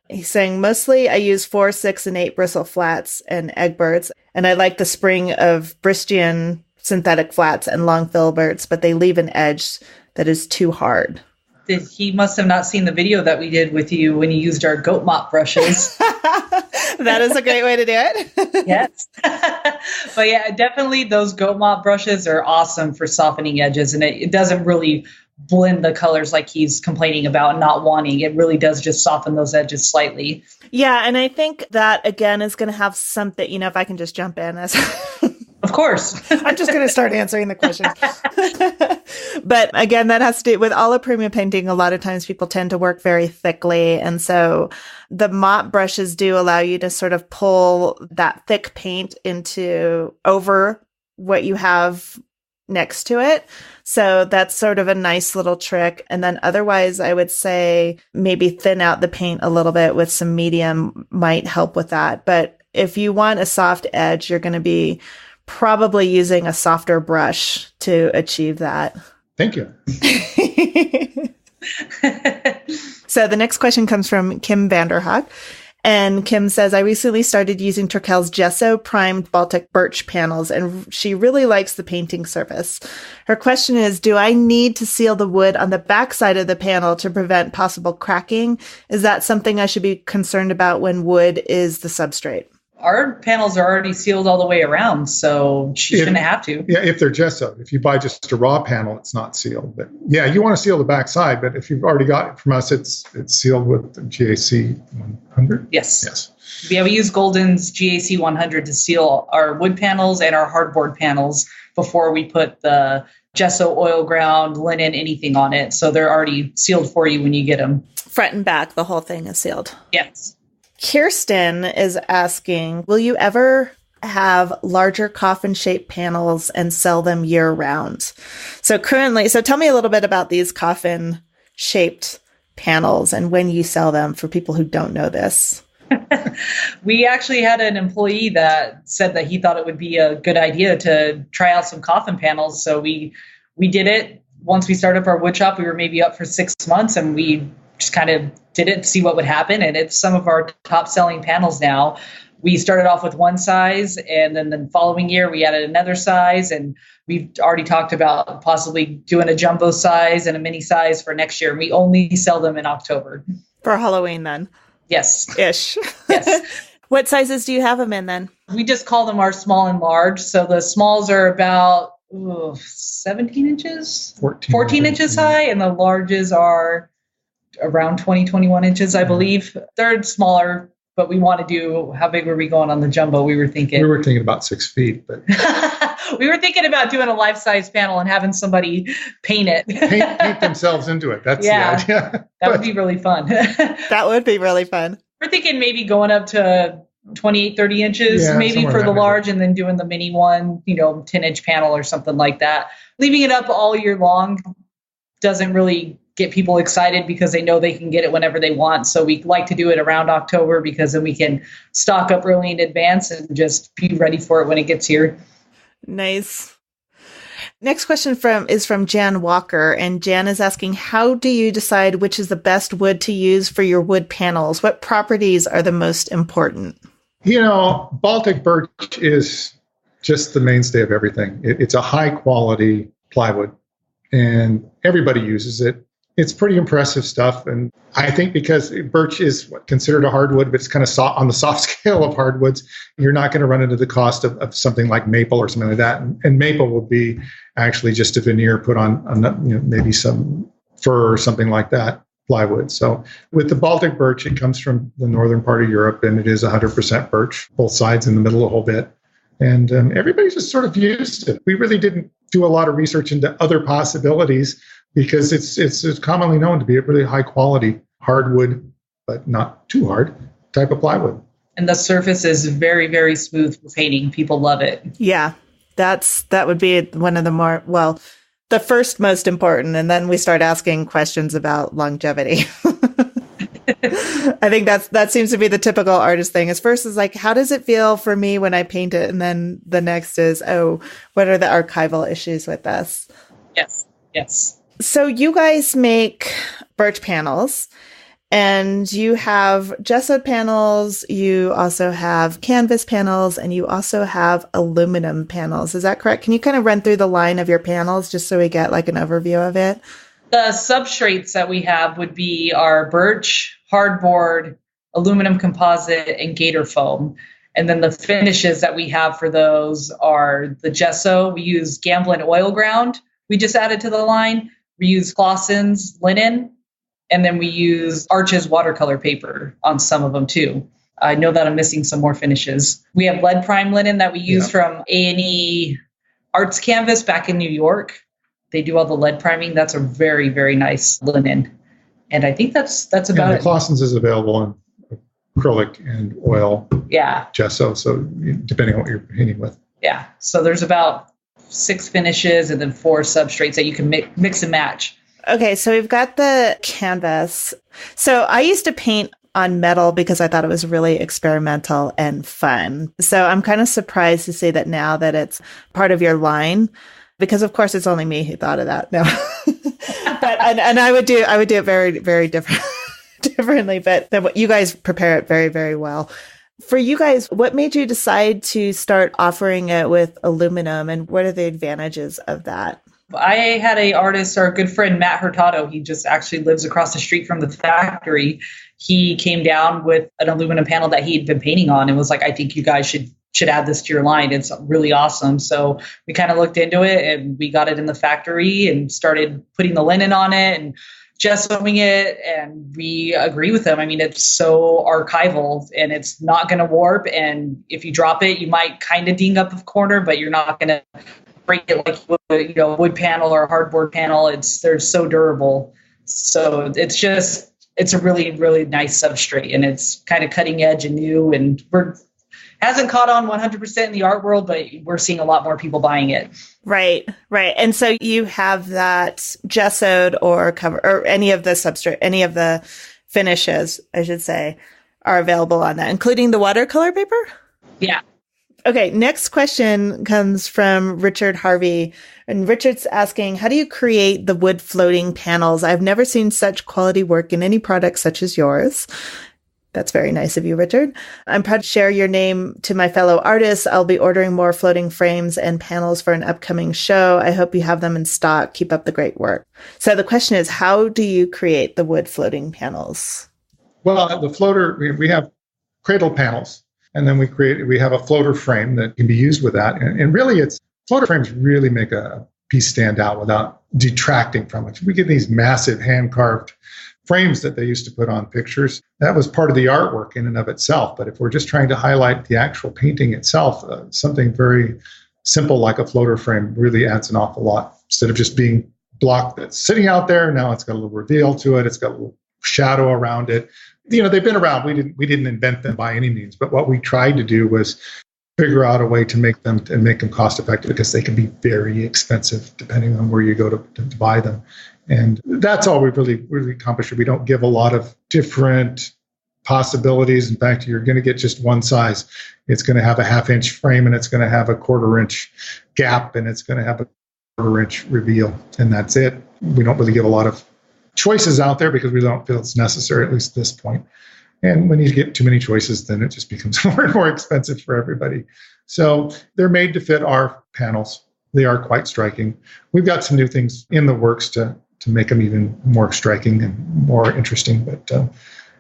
he's saying mostly I use 4, 6, and 8 bristle flats and Egberts, and I like the spring of Bristian synthetic flats and long filberts, but they leave an edge that is too hard. He must have not seen the video that we did with you when you used our goat mop brushes. That is a great way to do it. Yes. But yeah, definitely those goat mop brushes are awesome for softening edges. And it doesn't really blend the colors like he's complaining about not wanting. It really does just soften those edges slightly. Yeah. And I think that, again, is going to have something, if I can just jump in as... Of course. I'm just going to start answering the questions. But again, that has to do with alla prima painting. A lot of times people tend to work very thickly. And so the mop brushes do allow you to sort of pull that thick paint over what you have next to it. So that's sort of a nice little trick. And then otherwise, I would say maybe thin out the paint a little bit with some medium might help with that. But if you want a soft edge, you're going to be probably using a softer brush to achieve that. Thank you. So the next question comes from Kim Vanderhoek. And Kim says, I recently started using Trekell's gesso primed Baltic birch panels, and she really likes the painting service. Her question is, do I need to seal the wood on the backside of the panel to prevent possible cracking? Is that something I should be concerned about when wood is the substrate? Our panels are already sealed all the way around, so she shouldn't have to. Yeah, if they're gesso. If you buy just a raw panel, it's not sealed. But yeah, you want to seal the back side, but if you've already got it from us, it's sealed with the GAC 100? Yes. Yeah, we use Golden's GAC 100 to seal our wood panels and our hardboard panels before we put the gesso, oil ground, linen, anything on it. So they're already sealed for you when you get them. Front and back, the whole thing is sealed. Yes. Kirsten is asking, will you ever have larger coffin-shaped panels and sell them year-round? So tell me a little bit about these coffin-shaped panels and when you sell them for people who don't know this. We actually had an employee that said that he thought it would be a good idea to try out some coffin panels. So we did it. Once we started up our wood shop, we were maybe up for 6 months, and we just kind of did it to see what would happen. And it's some of our top selling panels now. We started off with one size, and then the following year we added another size, and we've already talked about possibly doing a jumbo size and a mini size for next year. We only sell them in October. For Halloween then? Yes. Ish. Yes. What sizes do you have them in then? We just call them our small and large. So the smalls are about 17 inches, 14 inches high, and the larges are around 21 inches, I believe. They're smaller, but we want to do, how big were we going on the jumbo? We were thinking about 6 feet, but we were thinking about doing a life-size panel and having somebody paint it. paint themselves into it. That's the idea. That would be really fun. That would be really fun. We're thinking maybe going up to 28, 30 inches, maybe for the large, and then doing the mini one, 10-inch panel or something like that. Leaving it up all year long doesn't really get people excited because they know they can get it whenever they want. So we like to do it around October because then we can stock up early in advance and just be ready for it when it gets here. Nice. Next question is from Jan Walker, and Jan is asking, how do you decide which is the best wood to use for your wood panels? What properties are the most important? Baltic birch is just the mainstay of everything. It's a high quality plywood, and everybody uses it. It's pretty impressive stuff. And I think because birch is considered a hardwood, but it's kind of on the soft scale of hardwoods, you're not going to run into the cost of something like maple or something like that. And maple will be actually just a veneer put on maybe some fir or something like that, plywood. So with the Baltic birch, it comes from the northern part of Europe, and it is 100% birch, both sides in the middle a whole bit. And everybody just sort of used it. We really didn't do a lot of research into other possibilities, because it's commonly known to be a really high quality hardwood, but not too hard type of plywood. And the surface is very, very smooth for painting. People love it. Yeah, that would be one of the the first most important. And then we start asking questions about longevity. I think that seems to be the typical artist thing. First is like, how does it feel for me when I paint it? And then the next is, what are the archival issues with this? Yes. So you guys make birch panels, and you have gessoed panels, you also have canvas panels, and you also have aluminum panels. Is that correct? Can you kind of run through the line of your panels just so we get like an overview of it? The substrates that we have would be our birch, hardboard, aluminum composite, and gator foam. And then the finishes that we have for those are the gesso. We use Gamblin oil ground. We just added to the line. We use Clausen's linen, and then we use Arches watercolor paper on some of them too. I know that I'm missing some more finishes. We have lead prime linen that we use from A&E Arts Canvas back in New York. They do all the lead priming. That's a very, very nice linen. And I think that's about it. Clausen's is available in acrylic and oil. Yeah. Gesso, so depending on what you're painting with. Yeah. So there's about 6 finishes and then 4 substrates that you can mix and match. Okay, so we've got the canvas. So I used to paint on metal because I thought it was really experimental and fun. So I'm kind of surprised to see that now that it's part of your line, because of course it's only me who thought of that. No, but and I would do it very, very different. differently, but you guys prepare it very, very well. For you guys, what made you decide to start offering it with aluminum, and what are the advantages of that? I had a artist, our good friend Matt Hurtado. He just actually lives across the street from the factory. He came down with an aluminum panel that he'd been painting on and was like, I think you guys should add this to your line. It's really awesome. So we kind of looked into it and we got it in the factory and started putting the linen on it and gessoing it. And we agree with them. I mean, it's so archival and it's not going to warp. And if you drop it, you might kind of ding up the corner, but you're not going to break it like a wood panel or a hardboard panel. They're so durable. So it's a really, really nice substrate, and it's kind of cutting edge and new, and hasn't caught on 100% in the art world, but we're seeing a lot more people buying it. Right. And so you have that gessoed or cover, or any of the substrate, any of the finishes, I should say, are available on that, including the watercolor paper? Yeah. Okay, next question comes from Richard Harvey. And Richard's asking, how do you create the wood floating panels? I've never seen such quality work in any product such as yours. That's very nice of you, Richard. I'm proud to share your name to my fellow artists. I'll be ordering more floating frames and panels for an upcoming show. I hope you have them in stock. Keep up the great work. So the question is, how do you create the wood floating panels? Well, the floater, we have cradle panels. And then we have a floater frame that can be used with that. And really, floater frames really make a piece stand out without detracting from it. We get these massive hand-carved frames that they used to put on pictures. That was part of the artwork in and of itself. But if we're just trying to highlight the actual painting itself, something very simple like a floater frame really adds an awful lot. Instead of just being block that's sitting out there, now it's got a little reveal to it. It's got a little shadow around it. They've been around. We didn't invent them by any means, but what we tried to do was figure out a way to make them cost effective, because they can be very expensive depending on where you go to buy them. And that's all we've really accomplished. We don't give a lot of different possibilities. In fact, you're going to get just one size. It's going to have a 1/2 inch frame, and it's going to have a 1/4 inch gap, and it's going to have a 1/4 inch reveal, and that's it. We don't really give a lot of choices out there because we don't feel it's necessary, at least at this point. And when you get too many choices, then it just becomes more and more expensive for everybody. So they're made to fit our panels. They are quite striking. We've got some new things in the works to make them even more striking and more interesting, but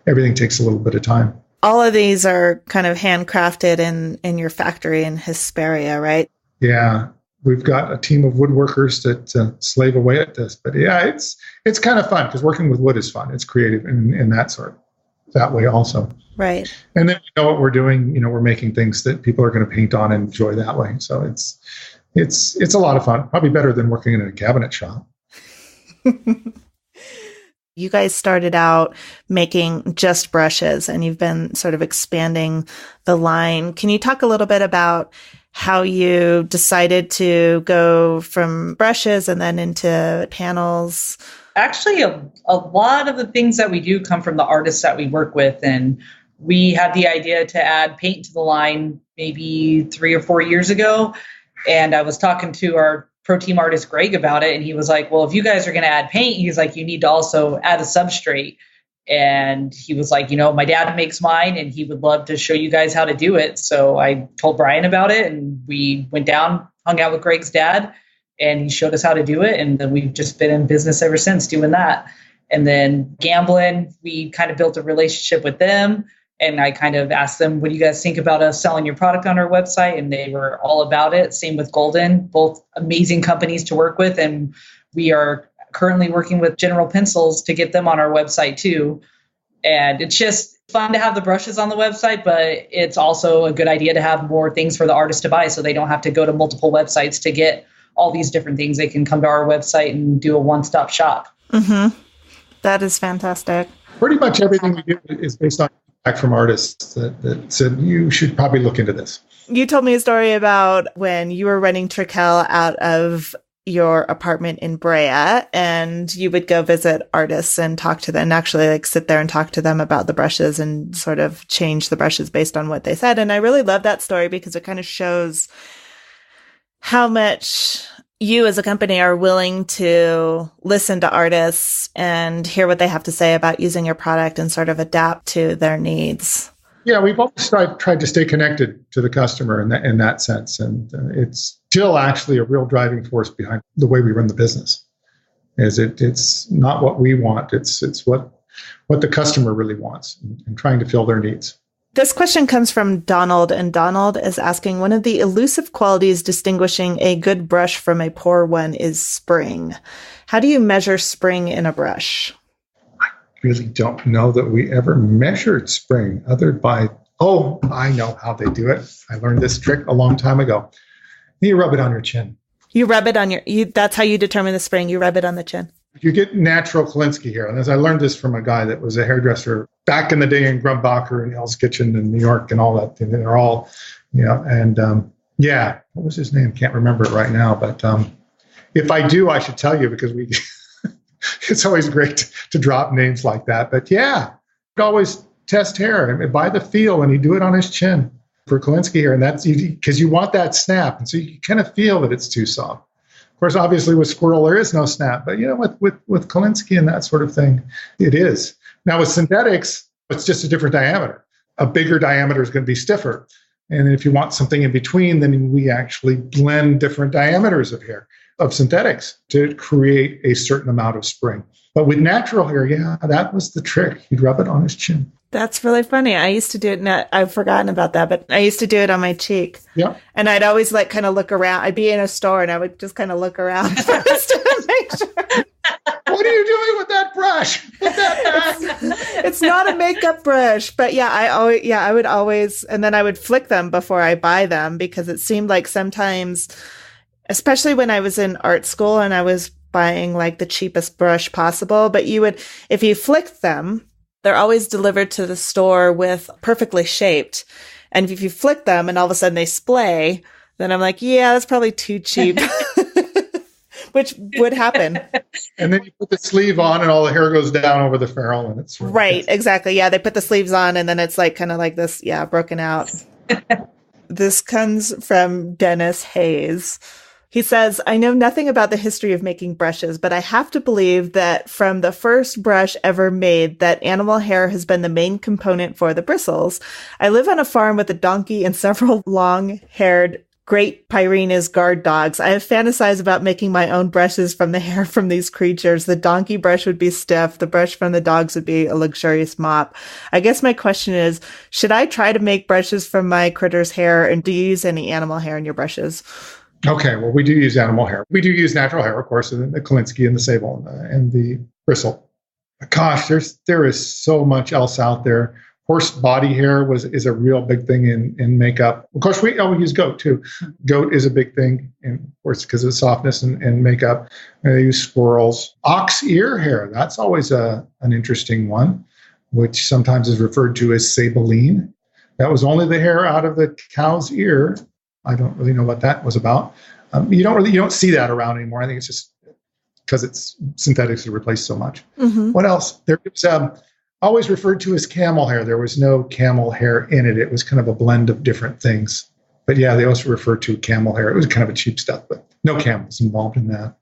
everything takes a little bit of time. All of these are kind of handcrafted in your factory in Hesperia, right? Yeah. We've got a team of woodworkers that slave away at this. But yeah, it's kind of fun because working with wood is fun. It's creative in that way also. Right. And then we know what we're doing. We're making things that people are going to paint on and enjoy that way. So it's a lot of fun. Probably better than working in a cabinet shop. You guys started out making just brushes, and you've been sort of expanding the line. Can you talk a little bit about how you decided to go from brushes and then into panels? Actually, a lot of the things that we do come from the artists that we work with. And we had the idea to add paint to the line maybe 3 or 4 years ago. And I was talking to our Pro Team artist, Greg, about it. And he was like, well, if you guys are going to add paint, he's like, you need to also add a substrate. And he was like, my dad makes mine and he would love to show you guys how to do it. So I told Brian about it, and we went down, hung out with Greg's dad, and he showed us how to do it. And then we've just been in business ever since doing that. And then Gamblin, we kind of built a relationship with them. And I kind of asked them, what do you guys think about us selling your product on our website? And they were all about it. Same with Golden, both amazing companies to work with. And we are currently working with General Pencils to get them on our website too. And it's just fun to have the brushes on the website, but it's also a good idea to have more things for the artist to buy so they don't have to go to multiple websites to get all these different things. They can come to our website and do a one-stop shop. Mm-hmm. That is fantastic. Pretty much everything we do is based on feedback from artists that said, you should probably look into this. You told me a story about when you were running Trekell out of your apartment in Brea, and you would go visit artists and talk to them, and actually sit there and talk to them about the brushes and sort of change the brushes based on what they said. And I really love that story because it kind of shows how much you as a company are willing to listen to artists and hear what they have to say about using your product and sort of adapt to their needs. Yeah, we've always tried to stay connected to the customer in that sense. And it's still actually a real driving force behind the way we run the business. It's not what we want. It's what the customer really wants and trying to fill their needs. This question comes from Donald, and Donald is asking, one of the elusive qualities distinguishing a good brush from a poor one is spring. How do you measure spring in a brush? I really don't know that we ever measured spring I know how they do it. I learned this trick a long time ago. You rub it on your chin. You rub it on that's how you determine the spring. You rub it on the chin. You get natural Kolinsky hair. And as I learned this from a guy that was a hairdresser back in the day in Grumbacher and Hell's Kitchen in New York and all that. And they're all, what was his name? Can't remember it right now. But if I do, I should tell you because it's always great to drop names like that. But yeah, I'd always test hair by the feel, and he'd do it on his chin for Kolinsky hair. And that's because you want that snap. And so you kind of feel that it's too soft. Of course, obviously with squirrel, there is no snap, but with Kolinsky and that sort of thing, it is. Now with synthetics, it's just a different diameter. A bigger diameter is going to be stiffer. And if you want something in between, then we actually blend different diameters of synthetics to create a certain amount of spring. But with natural hair, that was the trick. He'd rub it on his chin. That's really funny. I used to do it. I've forgotten about that, but I used to do it on my cheek. Yeah. And I'd always kind of look around. I'd be in a store and I would just kind of look around first to make sure. What are you doing with that brush? Put that back. It's not a makeup brush, but I would always, and then I would flick them before I buy them because it seemed like sometimes, especially when I was in art school and I was buying the cheapest brush possible, but if you flicked them, they're always delivered to the store with perfectly shaped. And if you flick them and all of a sudden they splay, then I'm like, yeah, that's probably too cheap, which would happen. And then you put the sleeve on and all the hair goes down over the ferrule. And it's right. Exactly. Yeah. They put the sleeves on and then it's kind of like this. Yeah. Broken out. This comes from Dennis Hayes. He says, I know nothing about the history of making brushes, but I have to believe that from the first brush ever made, that animal hair has been the main component for the bristles. I live on a farm with a donkey and several long-haired Great Pyrenees guard dogs. I have fantasized about making my own brushes from the hair from these creatures. The donkey brush would be stiff. The brush from the dogs would be a luxurious mop. I guess my question is, should I try to make brushes from my critter's hair, and do you use any animal hair in your brushes? Okay, well, we do use animal hair. We do use natural hair, of course, and the Kolinsky and the sable and the bristle. Gosh, there is so much else out there. Horse body hair is a real big thing in makeup. Of course, we use goat too. Goat is a big thing, and of course, because of the softness and makeup. And they use squirrels. Ox ear hair, that's always an interesting one, which sometimes is referred to as sabeline. That was only the hair out of the cow's ear. I don't really know what that was about. You don't see that around anymore. I think it's just because it's synthetics that replace so much. Mm-hmm. What else? There was always referred to as camel hair. There was no camel hair in it. It was kind of a blend of different things. But yeah, they also referred to camel hair. It was kind of a cheap stuff, but no camels involved in that.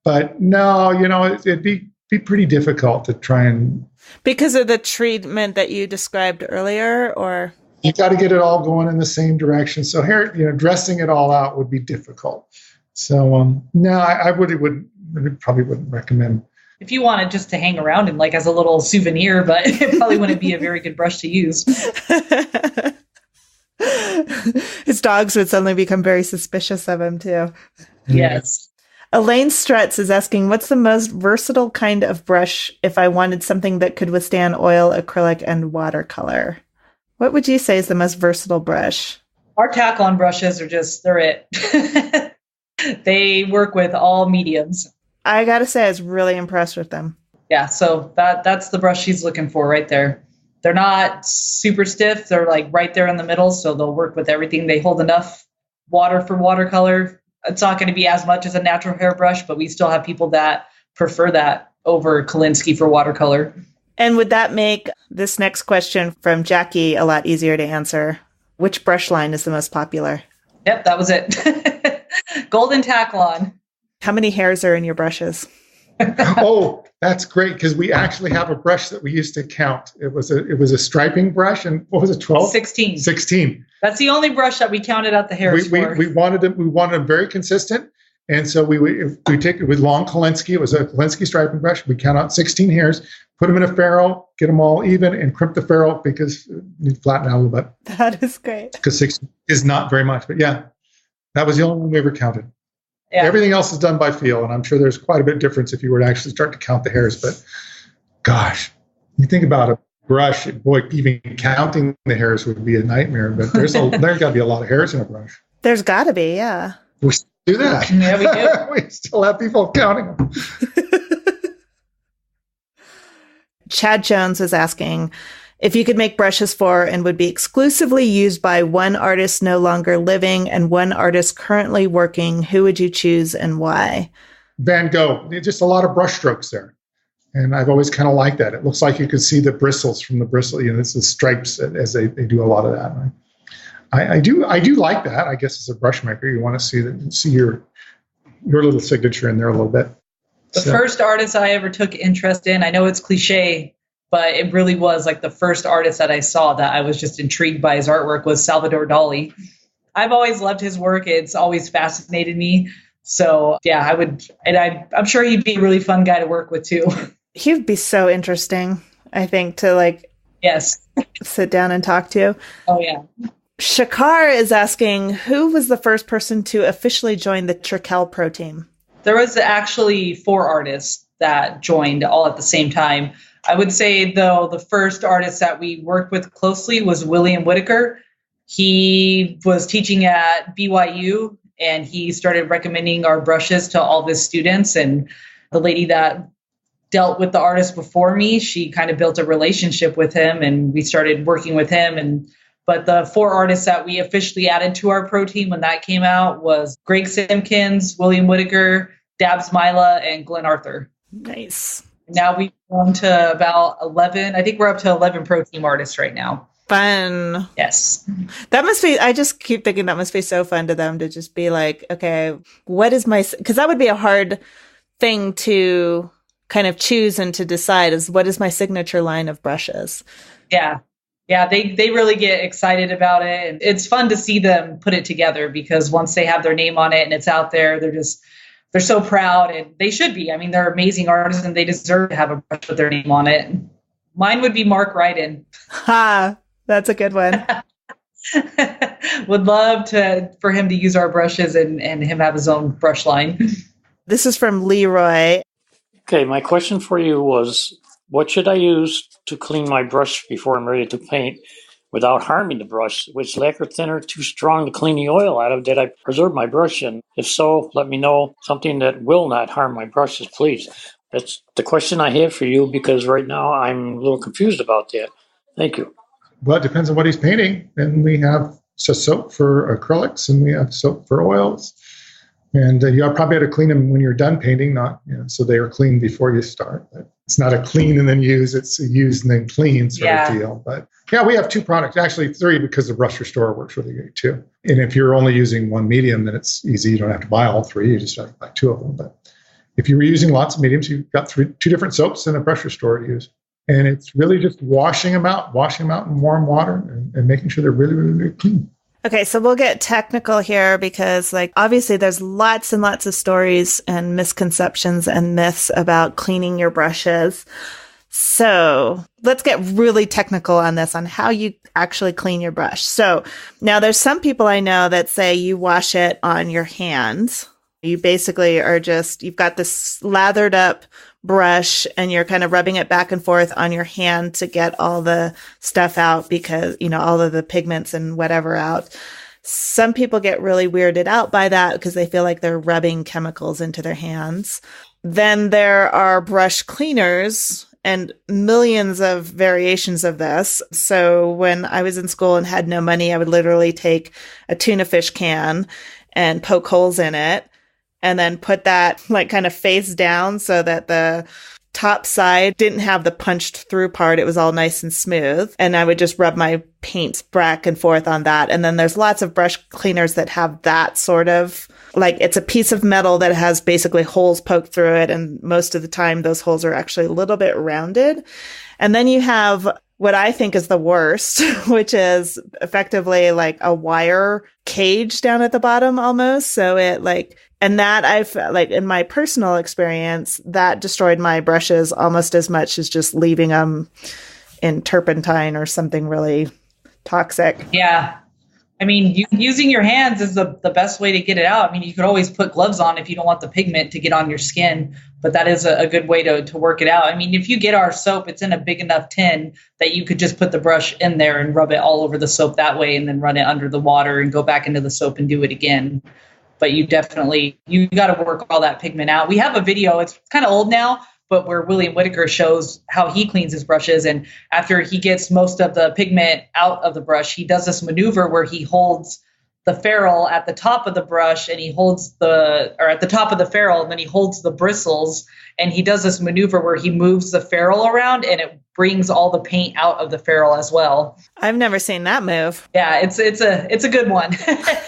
But no, it'd be pretty difficult to try and... Because of the treatment that you described earlier, or... You got to get it all going in the same direction. So hair, dressing it all out would be difficult. So no, I probably wouldn't recommend. If you wanted just to hang around and as a little souvenir, but it probably wouldn't be a very good brush to use. His dogs would suddenly become very suspicious of him too. Yes. Elaine Stretz is asking, what's the most versatile kind of brush if I wanted something that could withstand oil, acrylic, and watercolor? What would you say is the most versatile brush? Our tack-on brushes they're it. They work with all mediums. I got to say, I was really impressed with them. Yeah, so that's the brush she's looking for right there. They're not super stiff. They're right there in the middle, so they'll work with everything. They hold enough water for watercolor. It's not going to be as much as a natural hair brush, but we still have people that prefer that over Kolinsky for watercolor. And would that make this next question from Jackie a lot easier to answer? Which brush line is the most popular? Yep, that was it. Golden Taklon. How many hairs are in your brushes? Oh, that's great, because we actually have a brush that we used to count. It was a striping brush, and what was it, 12? 16. 16. That's the only brush that we counted out the hairs for. We wanted them very consistent, and so we take it with long Kolinsky. It was a Kolinsky striping brush. We count out 16 hairs, put them in a ferrule, get them all even, and crimp the ferrule because you flatten out a little bit. That is great. Because 16 is not very much, but yeah, that was the only one we ever counted. Yeah. Everything else is done by feel, and I'm sure there's quite a bit of difference if you were to actually start to count the hairs. But gosh, you think about a brush, boy, even counting the hairs would be a nightmare. But there's got to be a lot of hairs in a brush. There's got to be, yeah. We still do that. Yeah, we do. We still have people counting them. Chad Jones is asking, if you could make brushes for and would be exclusively used by one artist no longer living and one artist currently working, who would you choose and why? Van Gogh, just a lot of brush strokes there. And I've always kind of liked that. It looks like you could see the bristles from the bristle, it's the stripes as they do a lot of that. I do like that. I guess as a brush maker, you want to see your little signature in there a little bit. The first artist I ever took interest in, I know it's cliche, but it really was like the first artist that I saw that I was just intrigued by his artwork was Salvador Dali. I've always loved his work. It's always fascinated me. So yeah, I would, and I'm sure he'd be a really fun guy to work with too. He would be so interesting, I think, to yes, sit down and talk to. Oh yeah. Shakar is asking, who was the first person to officially join the Trekell Pro Team? There was actually 4 artists that joined all at the same time. I would say, though, the first artist that we worked with closely was William Whitaker. He was teaching at BYU, and he started recommending our brushes to all of his students. And the lady that dealt with the artist before me, she kind of built a relationship with him, and we started working with him. But the 4 artists that we officially added to our pro team when that came out was Greg Simpkins, William Whitaker, Dabs Mila, and Glenn Arthur. Nice. Now we've grown to about 11. I think we're up to 11 pro team artists right now. Fun. Yes. That must be, I just keep thinking that must be so fun to them to just be like, okay, what is because that would be a hard thing to kind of choose and to decide is what is my signature line of brushes? Yeah. Yeah, they really get excited about it. And it's fun to see them put it together because once they have their name on it and it's out there, they're so proud, and they should be. I mean, they're amazing artists and they deserve to have a brush with their name on it. Mine would be Mark Ryden. Ha, that's a good one. Would love for him to use our brushes and him have his own brush line. This is from Leroy. Okay, my question for you was, what should I use to clean my brush before I'm ready to paint without harming the brush? Was lacquer thinner too strong to clean the oil out of? Did I preserve my brush? And if so, let me know something that will not harm my brushes, please. That's the question I have for you because right now I'm a little confused about that. Thank you. Well, it depends on what he's painting. And we have soap for acrylics and we have soap for oils. And you probably have to clean them when you're done painting, not so they are clean before you start. But it's not a clean and then use, it's a use and then clean sort of deal. But yeah, we have 2 products, actually 3, because the brush restore works really great too. And if you're only using one medium, then it's easy. You don't have to buy all 3, you just have to buy 2 of them. But if you were using lots of mediums, you've got 2 different soaps and a brush restore to use. And it's really just washing them out in warm water and making sure they're really, really, really clean. Okay, so we'll get technical here because obviously there's lots and lots of stories and misconceptions and myths about cleaning your brushes. So let's get really technical on this, on how you actually clean your brush. So now there's some people I know that say you wash it on your hands. You basically are you've got this lathered up brush and you're kind of rubbing it back and forth on your hand to get all the stuff out because, all of the pigments and whatever out. Some people get really weirded out by that because they feel like they're rubbing chemicals into their hands. Then there are brush cleaners and millions of variations of this. So when I was in school and had no money, I would literally take a tuna fish can and poke holes in it and then put that kind of face down so that the top side didn't have the punched through part. It was all nice and smooth. And I would just rub my paints back and forth on that. And then there's lots of brush cleaners that have that sort of, like, it's a piece of metal that has basically holes poked through it. And most of the time, those holes are actually a little bit rounded. And then you have what I think is the worst, which is effectively like a wire cage down at the bottom almost. So it like, and that I've like in my personal experience, that destroyed my brushes almost as much as just leaving them in turpentine or something really toxic. Yeah. I mean, using your hands is the best way to get it out. I mean, you could always put gloves on if you don't want the pigment to get on your skin, but that is a good way to work it out. I mean, if you get our soap, it's in a big enough tin that you could just put the brush in there and rub it all over the soap that way and then run it under the water and go back into the soap and do it again. But you got to work all that pigment out. We have a video, it's kind of old now, but where William Whitaker shows how he cleans his brushes. And after he gets most of the pigment out of the brush, he does this maneuver where he holds the ferrule at the top of the brush and at the top of the ferrule, and then he holds the bristles, and he does this maneuver where he moves the ferrule around and it brings all the paint out of the ferrule as well. I've never seen that move. Yeah, it's a good one.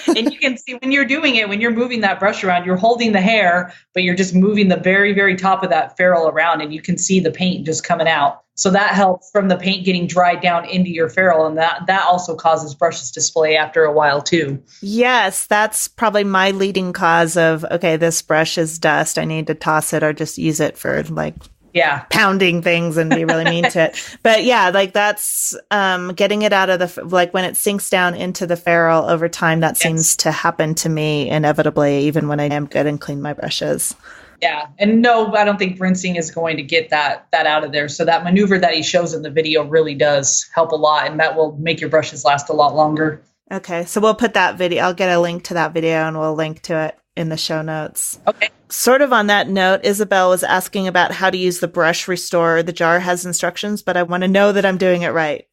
And you can see when you're doing it, when you're moving that brush around, you're holding the hair, but you're just moving the very, very top of that ferrule around, and you can see the paint just coming out. So that helps from the paint getting dried down into your ferrule, and that also causes brushes to splay after a while too. Yes, that's probably my leading cause of, okay, this brush is dust, I need to toss it or just use it for like pounding things and be really mean to it. But yeah, like that's getting it out of the, like when it sinks down into the ferrule over time, that seems to happen to me inevitably, even when I am good and clean my brushes. Yeah. And no, I don't think rinsing is going to get that out of there. So that maneuver that he shows in the video really does help a lot, and that will make your brushes last a lot longer. Okay. So we'll put that video, I'll get a link to that video and we'll link to it in the show notes. Okay. Sort of on that note, Isabel was asking about how to use the brush restore. The jar has instructions, but I want to know that I'm doing it right.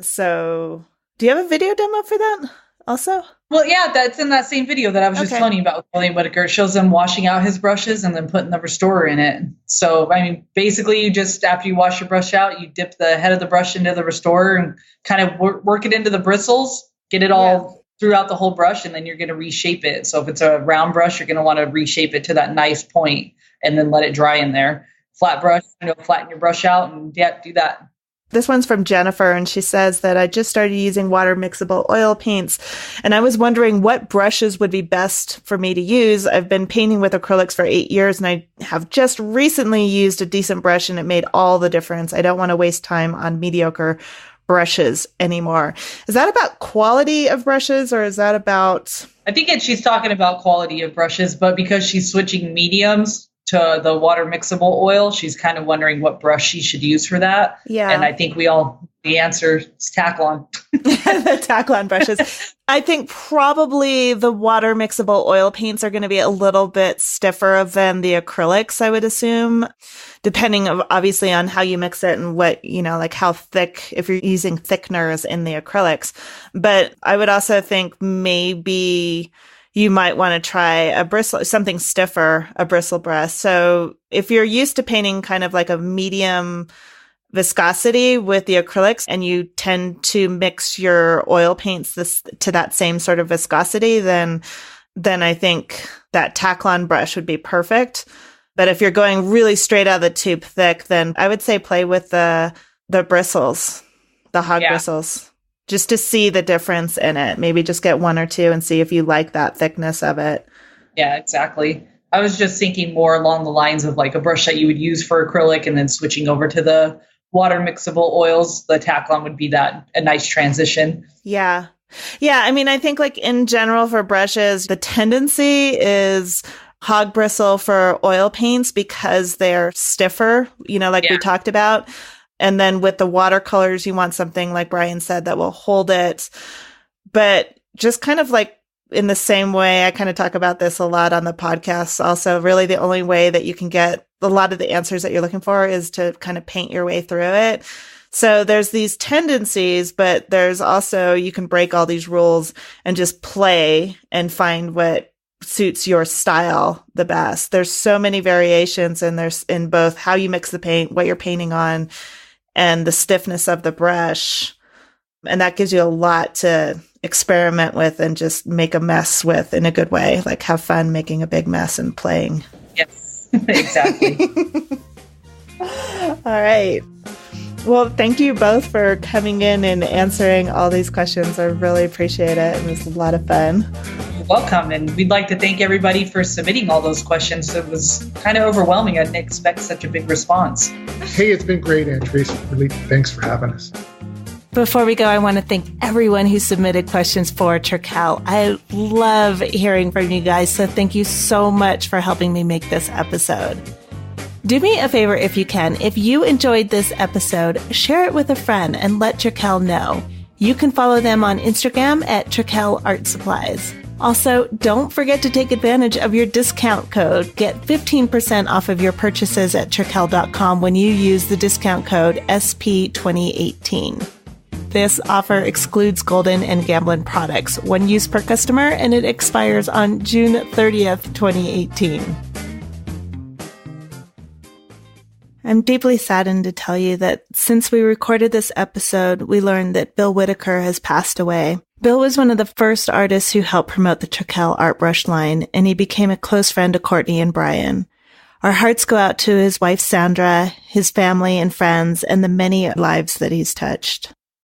So do you have a video demo for that also? Well, yeah, that's in that same video that I was just telling you about with William Whitaker. It shows him washing out his brushes and then putting the restorer in it. So, I mean, basically you just, after you wash your brush out, you dip the head of the brush into the restorer and kind of work it into the bristles, get it all throughout the whole brush, and then you're going to reshape it. So if it's a round brush, you're going to want to reshape it to that nice point and then let it dry in there. Flat brush, flatten your brush out and do that. This one's from Jennifer, and she says that I just started using water mixable oil paints, and I was wondering what brushes would be best for me to use. I've been painting with acrylics for 8 years, and I have just recently used a decent brush, and it made all the difference. I don't want to waste time on mediocre brushes anymore. Is that about quality of brushes, or is that about... I think she's talking about quality of brushes, but because she's switching mediums to the water mixable oil, she's kind of wondering what brush she should use for that. Yeah. And I think the answer is Taklon. The Taklon brushes. I think probably the water mixable oil paints are going to be a little bit stiffer than the acrylics, I would assume, depending obviously on how you mix it and what, like how thick, if you're using thickeners in the acrylics. But I would also think maybe you might want to try something stiffer, a bristle brush. So if you're used to painting kind of like a medium viscosity with the acrylics and you tend to mix your oil paints to that same sort of viscosity, then I think that Taklon brush would be perfect. But if you're going really straight out of the tube thick, then I would say play with the bristles, the hog bristles. Just to see the difference in it. Maybe just get one or two and see if you like that thickness of it. Yeah, exactly. I was just thinking more along the lines of like a brush that you would use for acrylic and then switching over to the water mixable oils. The Taklon would be a nice transition. Yeah. Yeah. I mean, I think like in general for brushes, the tendency is hog bristle for oil paints because they're stiffer, we talked about. And then with the watercolors, you want something like Brian said that will hold it. But just kind of like in the same way, I kind of talk about this a lot on the podcast. Also, really the only way that you can get a lot of the answers that you're looking for is to kind of paint your way through it. So there's these tendencies, but there's also, you can break all these rules and just play and find what suits your style the best. There's so many variations, and there's in both how you mix the paint, what you're painting on, and the stiffness of the brush. And that gives you a lot to experiment with and just make a mess with in a good way. Like have fun making a big mess and playing. Yes, exactly. All right. Well, thank you both for coming in and answering all these questions. I really appreciate it. It was a lot of fun. Welcome. And we'd like to thank everybody for submitting all those questions. It was kind of overwhelming. I didn't expect such a big response. Hey, it's been great, Andres. Really, thanks for having us. Before we go, I want to thank everyone who submitted questions for Trekell. I love hearing from you guys, so thank you so much for helping me make this episode. Do me a favor if you can. If you enjoyed this episode, share it with a friend and let Trekell know. You can follow them on Instagram at Trekell Art Supplies. Also, don't forget to take advantage of your discount code. Get 15% off of your purchases at Trekell.com when you use the discount code SP2018. This offer excludes Golden and Gamblin products, 1 use per customer, and it expires on June 30th, 2018. I'm deeply saddened to tell you that since we recorded this episode, we learned that Bill Whitaker has passed away. Bill was one of the first artists who helped promote the Trekell art brush line, and he became a close friend to Courtney and Brian. Our hearts go out to his wife, Sandra, his family and friends, and the many lives that he's touched.